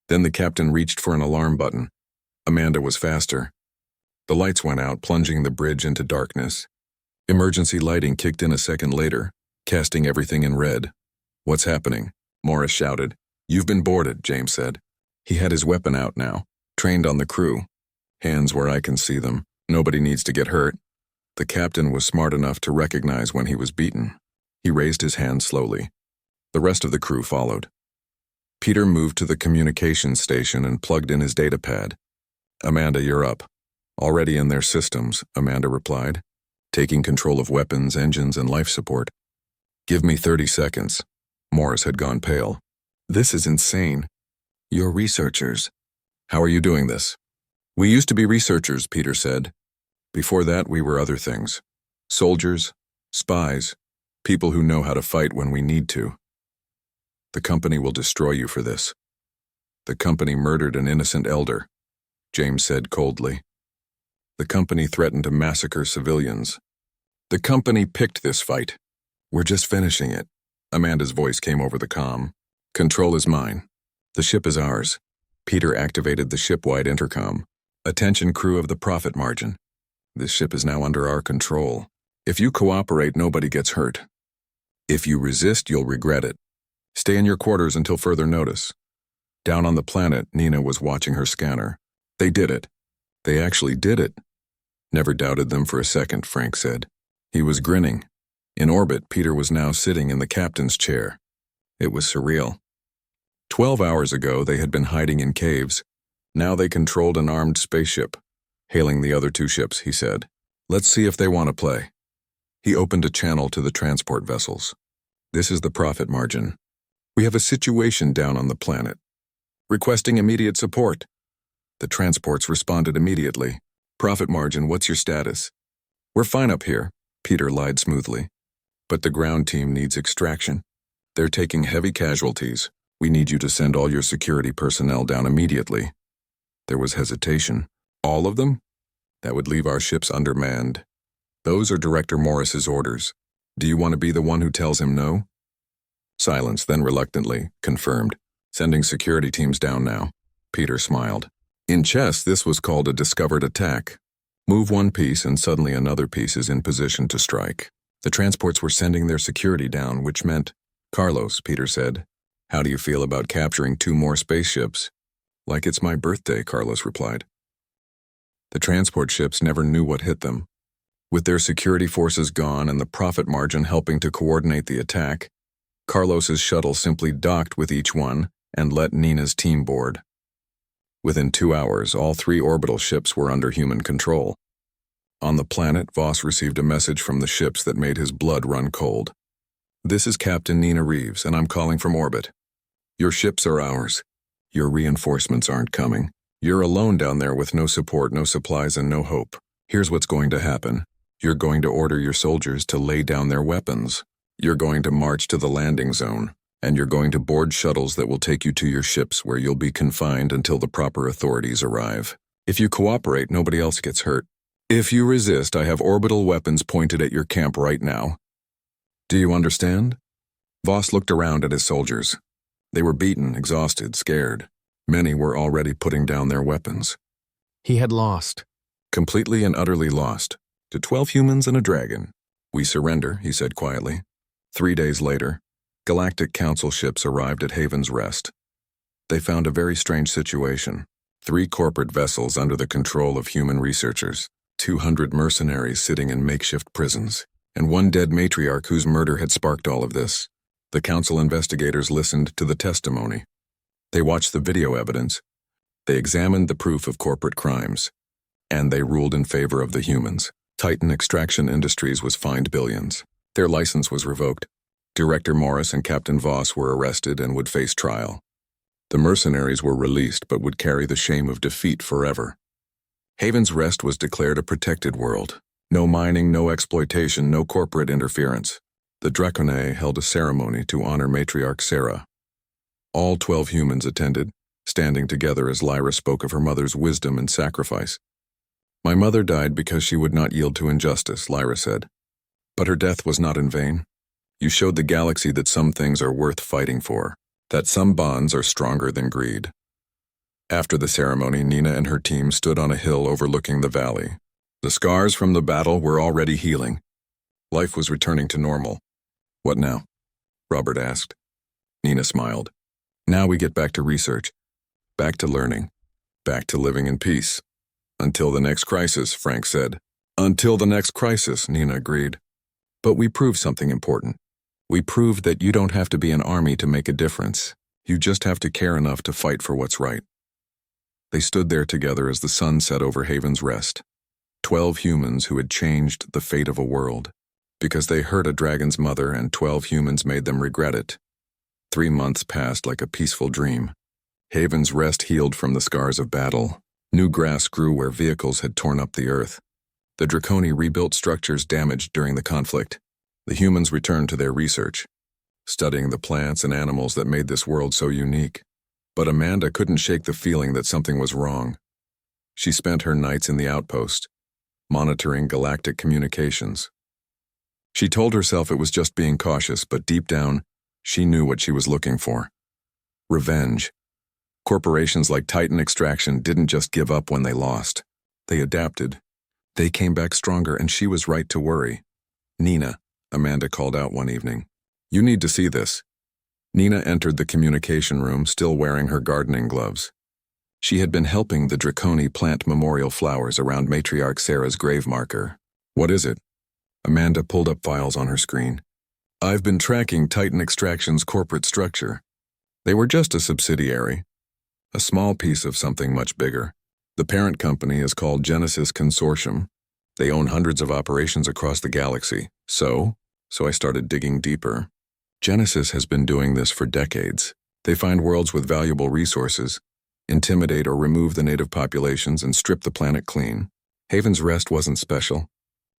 Then the captain reached for an alarm button. Amanda was faster. The lights went out, plunging the bridge into darkness. Emergency lighting kicked in a second later, casting everything in red. What's happening? Morris shouted. You've been boarded, James said. He had his weapon out now, trained on the crew. Hands where I can see them. Nobody needs to get hurt. The captain was smart enough to recognize when he was beaten. He raised his hand slowly. The rest of the crew followed. Peter moved to the communications station and plugged in his datapad. Amanda, you're up. Already in their systems, Amanda replied, taking control of weapons, engines, and life support. Give me 30 seconds. Morris had gone pale. This is insane. You're researchers. How are you doing this? We used to be researchers, Peter said. Before that, we were other things. Soldiers, spies, people who know how to fight when we need to. The company will destroy you for this. The company murdered an innocent elder, James said coldly. The company threatened to massacre civilians. The company picked this fight. We're just finishing it. Amanda's voice came over the comm. Control is mine. The ship is ours. Peter activated the ship-wide intercom. Attention crew of the profit margin. This ship is now under our control. If you cooperate, nobody gets hurt. If you resist, you'll regret it. Stay in your quarters until further notice. Down on the planet, Nina was watching her scanner. They did it. They actually did it. Never doubted them for a second, Frank said. He was grinning. In orbit, Peter was now sitting in the captain's chair. It was surreal. 12 hours ago, they had been hiding in caves. Now they controlled an armed spaceship. Hailing the other 2 ships, he said. Let's see if they want to play. He opened a channel to the transport vessels. This is the profit margin. We have a situation down on the planet. Requesting immediate support. The transports responded immediately. Profit margin, what's your status? We're fine up here, Peter lied smoothly. But the ground team needs extraction. They're taking heavy casualties. We need you to send all your security personnel down immediately. There was hesitation. All of them? That would leave our ships undermanned. Those are Director Morris's orders. Do you want to be the one who tells him no? Silence, then reluctantly, confirmed. Sending security teams down now. Peter smiled. In chess, this was called a discovered attack. Move one piece and suddenly another piece is in position to strike. The transports were sending their security down, which meant, Carlos, Peter said, how do you feel about capturing 2 more spaceships? Like it's my birthday, Carlos replied. The transport ships never knew what hit them. With their security forces gone and the profit margin helping to coordinate the attack, Carlos's shuttle simply docked with each one and let Nina's team board. Within 2 hours, all 3 orbital ships were under human control. On the planet, Voss received a message from the ships that made his blood run cold. "This is Captain Nina Reeves, and I'm calling from orbit. Your ships are ours. Your reinforcements aren't coming. You're alone down there with no support, no supplies, and no hope. Here's what's going to happen. You're going to order your soldiers to lay down their weapons. You're going to march to the landing zone, and you're going to board shuttles that will take you to your ships where you'll be confined until the proper authorities arrive. If you cooperate, nobody else gets hurt. If you resist, I have orbital weapons pointed at your camp right now. Do you understand?" Voss looked around at his soldiers. They were beaten, exhausted, scared. Many were already putting down their weapons. He had lost. Completely and utterly lost. To 12 humans and a dragon. "We surrender," he said quietly. 3 days later, Galactic Council ships arrived at Haven's Rest. They found a very strange situation. 3 corporate vessels under the control of human researchers, 200 mercenaries sitting in makeshift prisons, and 1 dead matriarch whose murder had sparked all of this. The council investigators listened to the testimony. They watched the video evidence. They examined the proof of corporate crimes. And they ruled in favor of the humans. Titan Extraction Industries was fined billions. Their license was revoked. Director Morris and Captain Voss were arrested and would face trial. The mercenaries were released but would carry the shame of defeat forever. Haven's Rest was declared a protected world. No mining, no exploitation, no corporate interference. The Draconae held a ceremony to honor matriarch Sarah. All 12 humans attended, standing together as Lyra spoke of her mother's wisdom and sacrifice. "My mother died because she would not yield to injustice," Lyra said. "But her death was not in vain. You showed the galaxy that some things are worth fighting for, that some bonds are stronger than greed." After the ceremony, Nina and her team stood on a hill overlooking the valley. The scars from the battle were already healing. Life was returning to normal. "What now?" Robert asked. Nina smiled. "Now we get back to research, back to learning, back to living in peace. Until the next crisis," Frank said. "Until the next crisis," Nina agreed. "But we proved something important. We proved that you don't have to be an army to make a difference. You just have to care enough to fight for what's right." They stood there together as the sun set over Haven's Rest. 12 humans who had changed the fate of a world. Because they hurt a dragon's mother and 12 humans made them regret it. 3 months passed like a peaceful dream. Haven's Rest healed from the scars of battle. New grass grew where vehicles had torn up the earth. The Draconi rebuilt structures damaged during the conflict. The humans returned to their research, studying the plants and animals that made this world so unique. But Amanda couldn't shake the feeling that something was wrong. She spent her nights in the outpost, monitoring galactic communications. She told herself it was just being cautious, but deep down, she knew what she was looking for. Revenge. Corporations like Titan Extraction didn't just give up when they lost. They adapted. They came back stronger, and she was right to worry. "Nina," Amanda called out one evening. "You need to see this." Nina entered the communication room, still wearing her gardening gloves. She had been helping the Draconi plant memorial flowers around matriarch Sarah's grave marker. "What is it?" Amanda pulled up files on her screen. "I've been tracking Titan Extraction's corporate structure. They were just a subsidiary. A small piece of something much bigger. The parent company is called Genesis Consortium. They own hundreds of operations across the galaxy. So I started digging deeper. Genesis has been doing this for decades. They find worlds with valuable resources, intimidate or remove the native populations, and strip the planet clean. Haven's Rest wasn't special.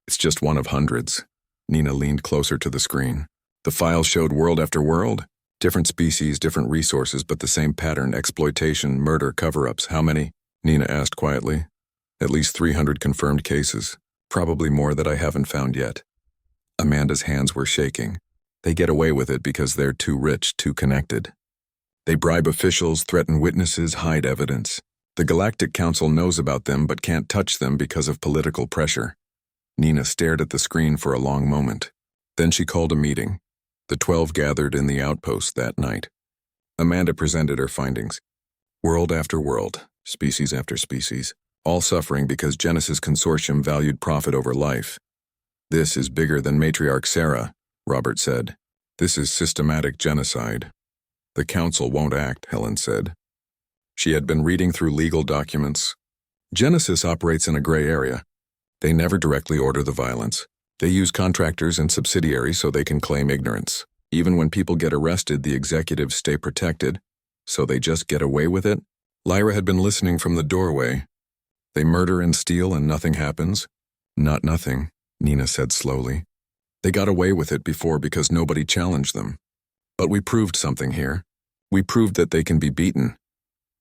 It's just one of hundreds." Nina leaned closer to the screen. The files showed world after world. Different species, different resources, but the same pattern: exploitation, murder, cover-ups. "How many?" Nina asked quietly. "At least 300 confirmed cases. Probably more that I haven't found yet." Amanda's hands were shaking. They get away with it because they're too rich, too connected. They bribe officials, threaten witnesses, hide evidence. The Galactic Council knows about them but can't touch them because of political pressure. Nina stared at the screen for a long moment. Then she called a meeting. The 12 gathered in the outpost that night. Amanda presented her findings. World after world, species after species, all suffering because Genesis Consortium valued profit over life. This is bigger than Matriarch Sarah, Robert said. This is systematic genocide. The council won't act, Helen said. She had been reading through legal documents. Genesis operates in a gray area. They never directly order the violence. They use contractors and subsidiaries so they can claim ignorance. Even when people get arrested, the executives stay protected, so they just get away with it. Lyra had been listening from the doorway. They murder and steal and nothing happens? Not nothing, Nina said slowly. They got away with it before because nobody challenged them. But we proved something here. We proved that they can be beaten.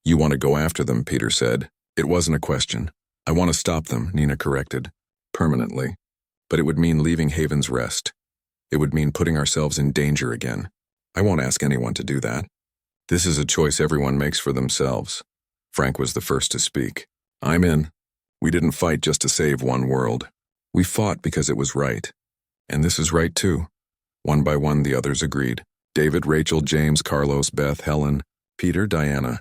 You want to go after them, Peter said. It wasn't a question. I want to stop them, Nina corrected. Permanently. But it would mean leaving Haven's Rest. It would mean putting ourselves in danger again. I won't ask anyone to do that. This is a choice everyone makes for themselves. Frank was the first to speak. I'm in. We didn't fight just to save one world. We fought because it was right. And this is right too. One by one the others agreed. David, Rachel, James, Carlos, Beth, Helen, Peter, Diana.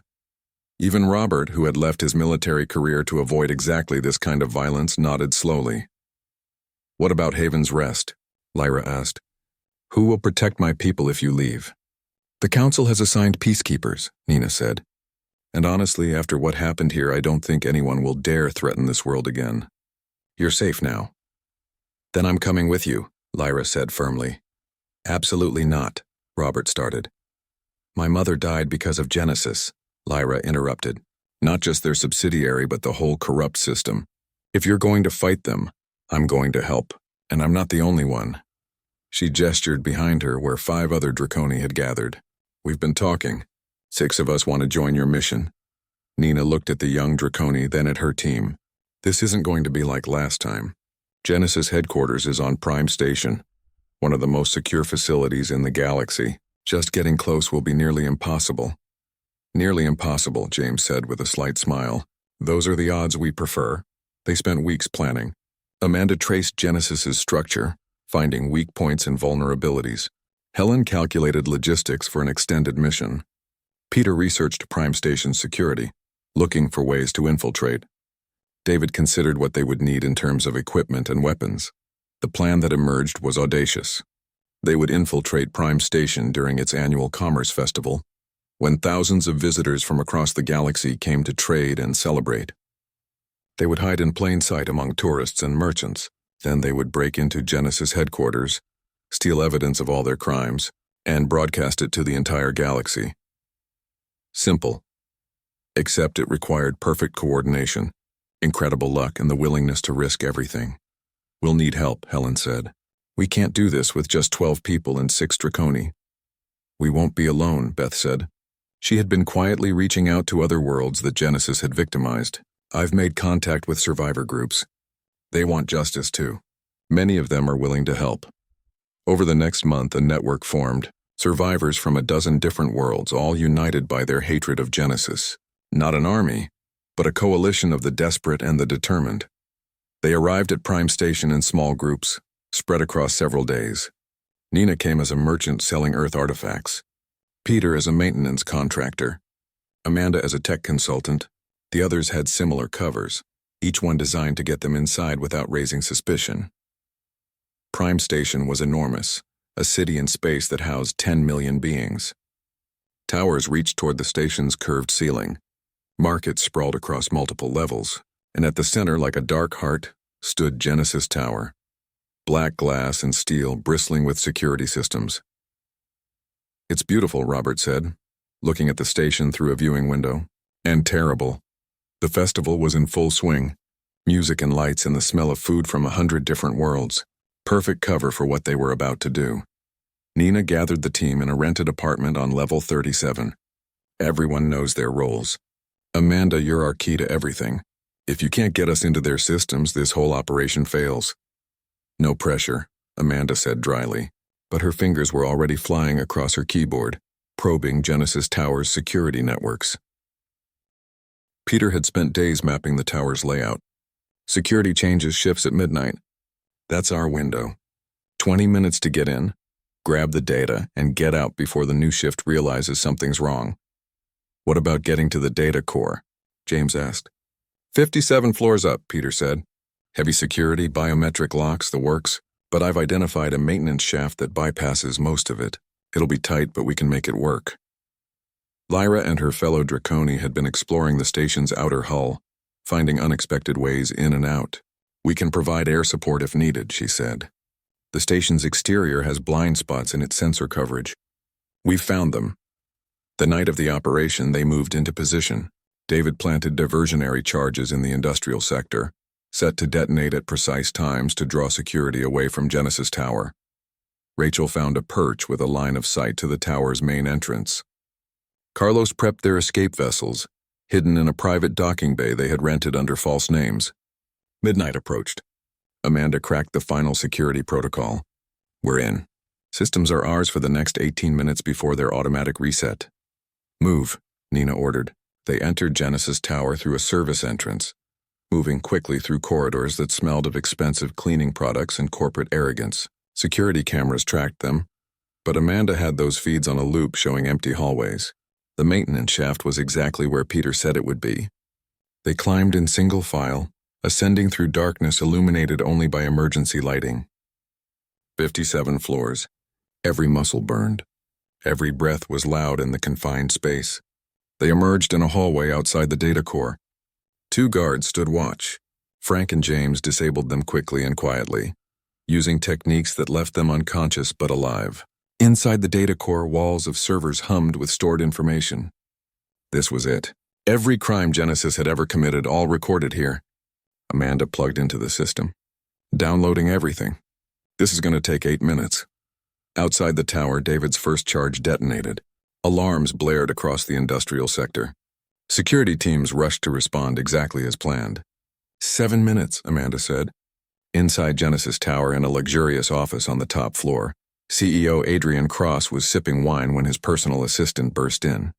Even Robert, who had left his military career to avoid exactly this kind of violence, nodded slowly. What about Haven's Rest? Lyra asked. Who will protect my people if you leave? The council has assigned peacekeepers, Nina said. And honestly, after what happened here, I don't think anyone will dare threaten this world again. You're safe now. Then I'm coming with you, Lyra said firmly. Absolutely not, Robert started. My mother died because of Genesis, Lyra interrupted. Not just their subsidiary, but the whole corrupt system. If you're going to fight them, I'm going to help, and I'm not the only one. She gestured behind her where 5 other Draconi had gathered. We've been talking. 6 of us want to join your mission. Nina looked at the young Draconi, then at her team. This isn't going to be like last time. Genesis headquarters is on Prime Station, one of the most secure facilities in the galaxy. Just getting close will be nearly impossible. Nearly impossible, James said with a slight smile. Those are the odds we prefer. They spent weeks planning. Amanda traced Genesis's structure, finding weak points and vulnerabilities. Helen calculated logistics for an extended mission. Peter researched Prime Station's security, looking for ways to infiltrate. David considered what they would need in terms of equipment and weapons. The plan that emerged was audacious. They would infiltrate Prime Station during its annual Commerce Festival, when thousands of visitors from across the galaxy came to trade and celebrate. They would hide in plain sight among tourists and merchants. Then they would break into Genesis headquarters, steal evidence of all their crimes, and broadcast it to the entire galaxy. Simple. Except it required perfect coordination, incredible luck, and the willingness to risk everything. We'll need help, Helen said. We can't do this with just 12 people and 6 Draconi. We won't be alone, Beth said. She had been quietly reaching out to other worlds that Genesis had victimized. I've made contact with survivor groups. They want justice too. Many of them are willing to help. Over the next month, a network formed, survivors from a dozen different worlds, all united by their hatred of Genesis. Not an army, but a coalition of the desperate and the determined. They arrived at Prime Station in small groups, spread across several days. Nina came as a merchant selling Earth artifacts. Peter as a maintenance contractor. Amanda as a tech consultant. The others had similar covers, each one designed to get them inside without raising suspicion. Prime Station was enormous, a city in space that housed 10 million beings. Towers reached toward the station's curved ceiling. Markets sprawled across multiple levels, and at the center, like a dark heart, stood Genesis Tower. Black glass and steel bristling with security systems. It's beautiful, Robert said, looking at the station through a viewing window. And terrible. The festival was in full swing. Music and lights and the smell of food from 100 different worlds. Perfect cover for what they were about to do. Nina gathered the team in a rented apartment on level 37. Everyone knows their roles. Amanda, you're our key to everything. If you can't get us into their systems, this whole operation fails. No pressure, Amanda said dryly, but her fingers were already flying across her keyboard, probing Genesis Tower's security networks. Peter had spent days mapping the tower's layout. Security changes shifts at midnight. That's our window. 20 minutes to get in, grab the data, and get out before the new shift realizes something's wrong. What about getting to the data core? James asked. 57 floors up, Peter said. Heavy security, biometric locks, the works. but I've identified a maintenance shaft that bypasses most of it. It'll be tight, but we can make it work. Lyra and her fellow Draconi had been exploring the station's outer hull, finding unexpected ways in and out. We can provide air support if needed, she said. The station's exterior has blind spots in its sensor coverage. We've found them. The night of the operation, they moved into position. David planted diversionary charges in the industrial sector, set to detonate at precise times to draw security away from Genesis Tower. Rachel found a perch with a line of sight to the tower's main entrance. Carlos prepped their escape vessels, hidden in a private docking bay they had rented under false names. Midnight approached. Amanda cracked the final security protocol. We're in. Systems are ours for the next 18 minutes before their automatic reset. Move, Nina ordered. They entered Genesis Tower through a service entrance, moving quickly through corridors that smelled of expensive cleaning products and corporate arrogance. Security cameras tracked them, but Amanda had those feeds on a loop showing empty hallways. The maintenance shaft was exactly where Peter said it would be. They climbed in single file, ascending through darkness illuminated only by emergency lighting. 57 floors. Every muscle burned. Every breath was loud in the confined space. They emerged in a hallway outside the data core. 2 guards stood watch. Frank and James disabled them quickly and quietly, using techniques that left them unconscious but alive. Inside the data core, walls of servers hummed with stored information. This was it. Every crime Genesis had ever committed, all recorded here. Amanda plugged into the system, downloading everything. This is going to take 8 minutes. Outside the tower, David's first charge detonated. Alarms blared across the industrial sector. Security teams rushed to respond exactly as planned. 7 minutes, Amanda said. Inside Genesis Tower, in a luxurious office on the top floor, CEO Adrian Cross was sipping wine when his personal assistant burst in.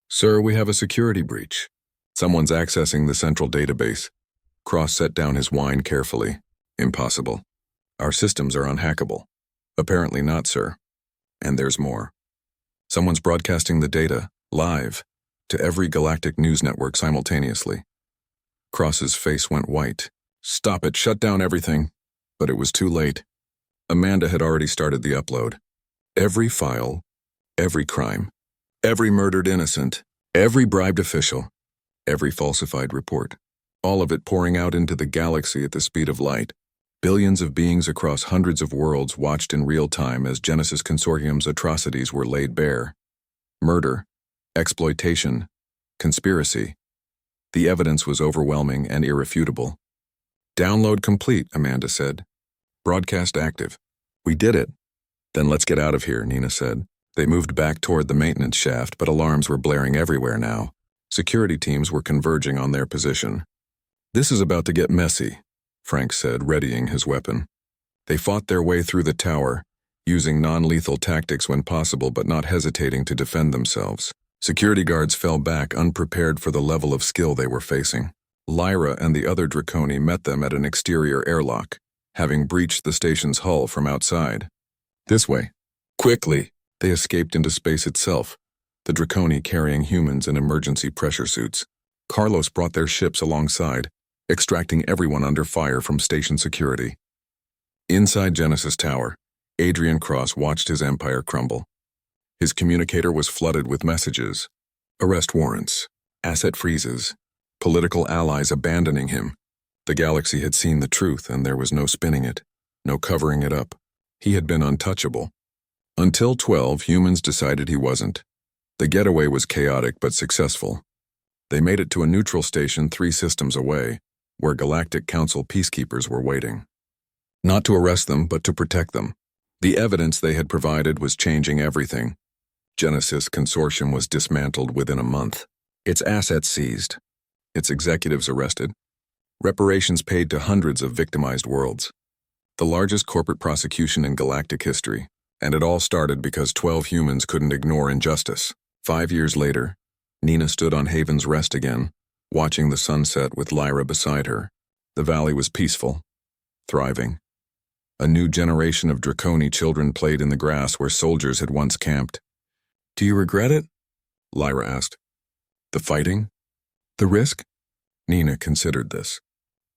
Sir, we have a security breach. Someone's accessing the central database. Cross set down his wine carefully. Impossible. Our systems are unhackable. Apparently not, sir. And there's more. Someone's broadcasting the data, live, to every galactic news network simultaneously. Cross's face went white. Stop it, shut down everything. But it was too late. Amanda had already started the upload. Every file, every crime, every murdered innocent, every bribed official, every falsified report. All of it pouring out into the galaxy at the speed of light. Billions of beings across hundreds of worlds watched in real time as Genesis Consortium's atrocities were laid bare. Murder, exploitation, conspiracy. The evidence was overwhelming and irrefutable. Download complete, Amanda said. Broadcast active. We did it. Then let's get out of here, Nina said. They moved back toward the maintenance shaft, but alarms were blaring everywhere now. Security teams were converging on their position. This is about to get messy, Frank said, readying his weapon. They fought their way through the tower, using non-lethal tactics when possible but not hesitating to defend themselves. Security guards fell back, unprepared for the level of skill they were facing. Lyra and the other Draconi met them at an exterior airlock, having breached the station's hull from outside. This way. Quickly! They escaped into space itself, the Draconi carrying humans in emergency pressure suits. Carlos brought their ships alongside, extracting everyone under fire from station security. Inside Genesis Tower, Adrian Cross watched his empire crumble. His communicator was flooded with messages. Arrest warrants, asset freezes, political allies abandoning him. The galaxy had seen the truth, and there was no spinning it, no covering it up. He had been untouchable. Until 12, humans decided he wasn't. The getaway was chaotic but successful. They made it to a neutral station 3 systems away, where Galactic Council peacekeepers were waiting. Not to arrest them, but to protect them. The evidence they had provided was changing everything. Genesis Consortium was dismantled within a month. Its assets seized. Its executives arrested. Reparations paid to hundreds of victimized worlds. The largest corporate prosecution in galactic history. And it all started because 12 humans couldn't ignore injustice. 5 years later, Nina stood on Haven's Rest again, watching the sunset with Lyra beside her. The valley was peaceful, thriving. A new generation of Draconi children played in the grass where soldiers had once camped. Do you regret it? Lyra asked. The fighting? The risk? Nina considered this.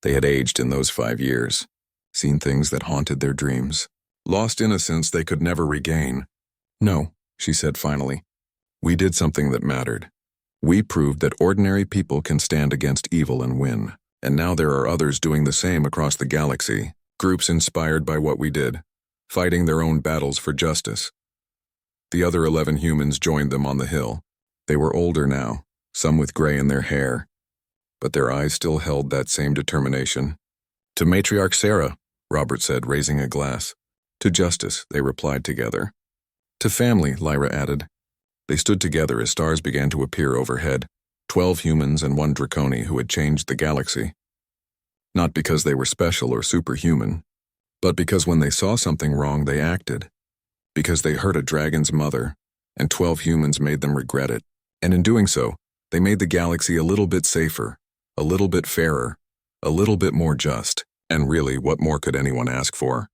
They had aged in those 5 years. Seen things that haunted their dreams. Lost innocence they could never regain. No, she said finally. We did something that mattered. We proved that ordinary people can stand against evil and win. And now there are others doing the same across the galaxy. Groups inspired by what we did, fighting their own battles for justice. The other 11 humans joined them on the hill. They were older now, some with gray in their hair. But their eyes still held that same determination. To Matriarch Sarah, Robert said, raising a glass. To justice, they replied together. To family, Lyra added. They stood together as stars began to appear overhead, 12 humans and 1 Draconi who had changed the galaxy. Not because they were special or superhuman, but because when they saw something wrong, they acted. Because they hurt a dragon's mother, and 12 humans made them regret it. And in doing so, they made the galaxy a little bit safer, a little bit fairer, a little bit more just. And really, what more could anyone ask for?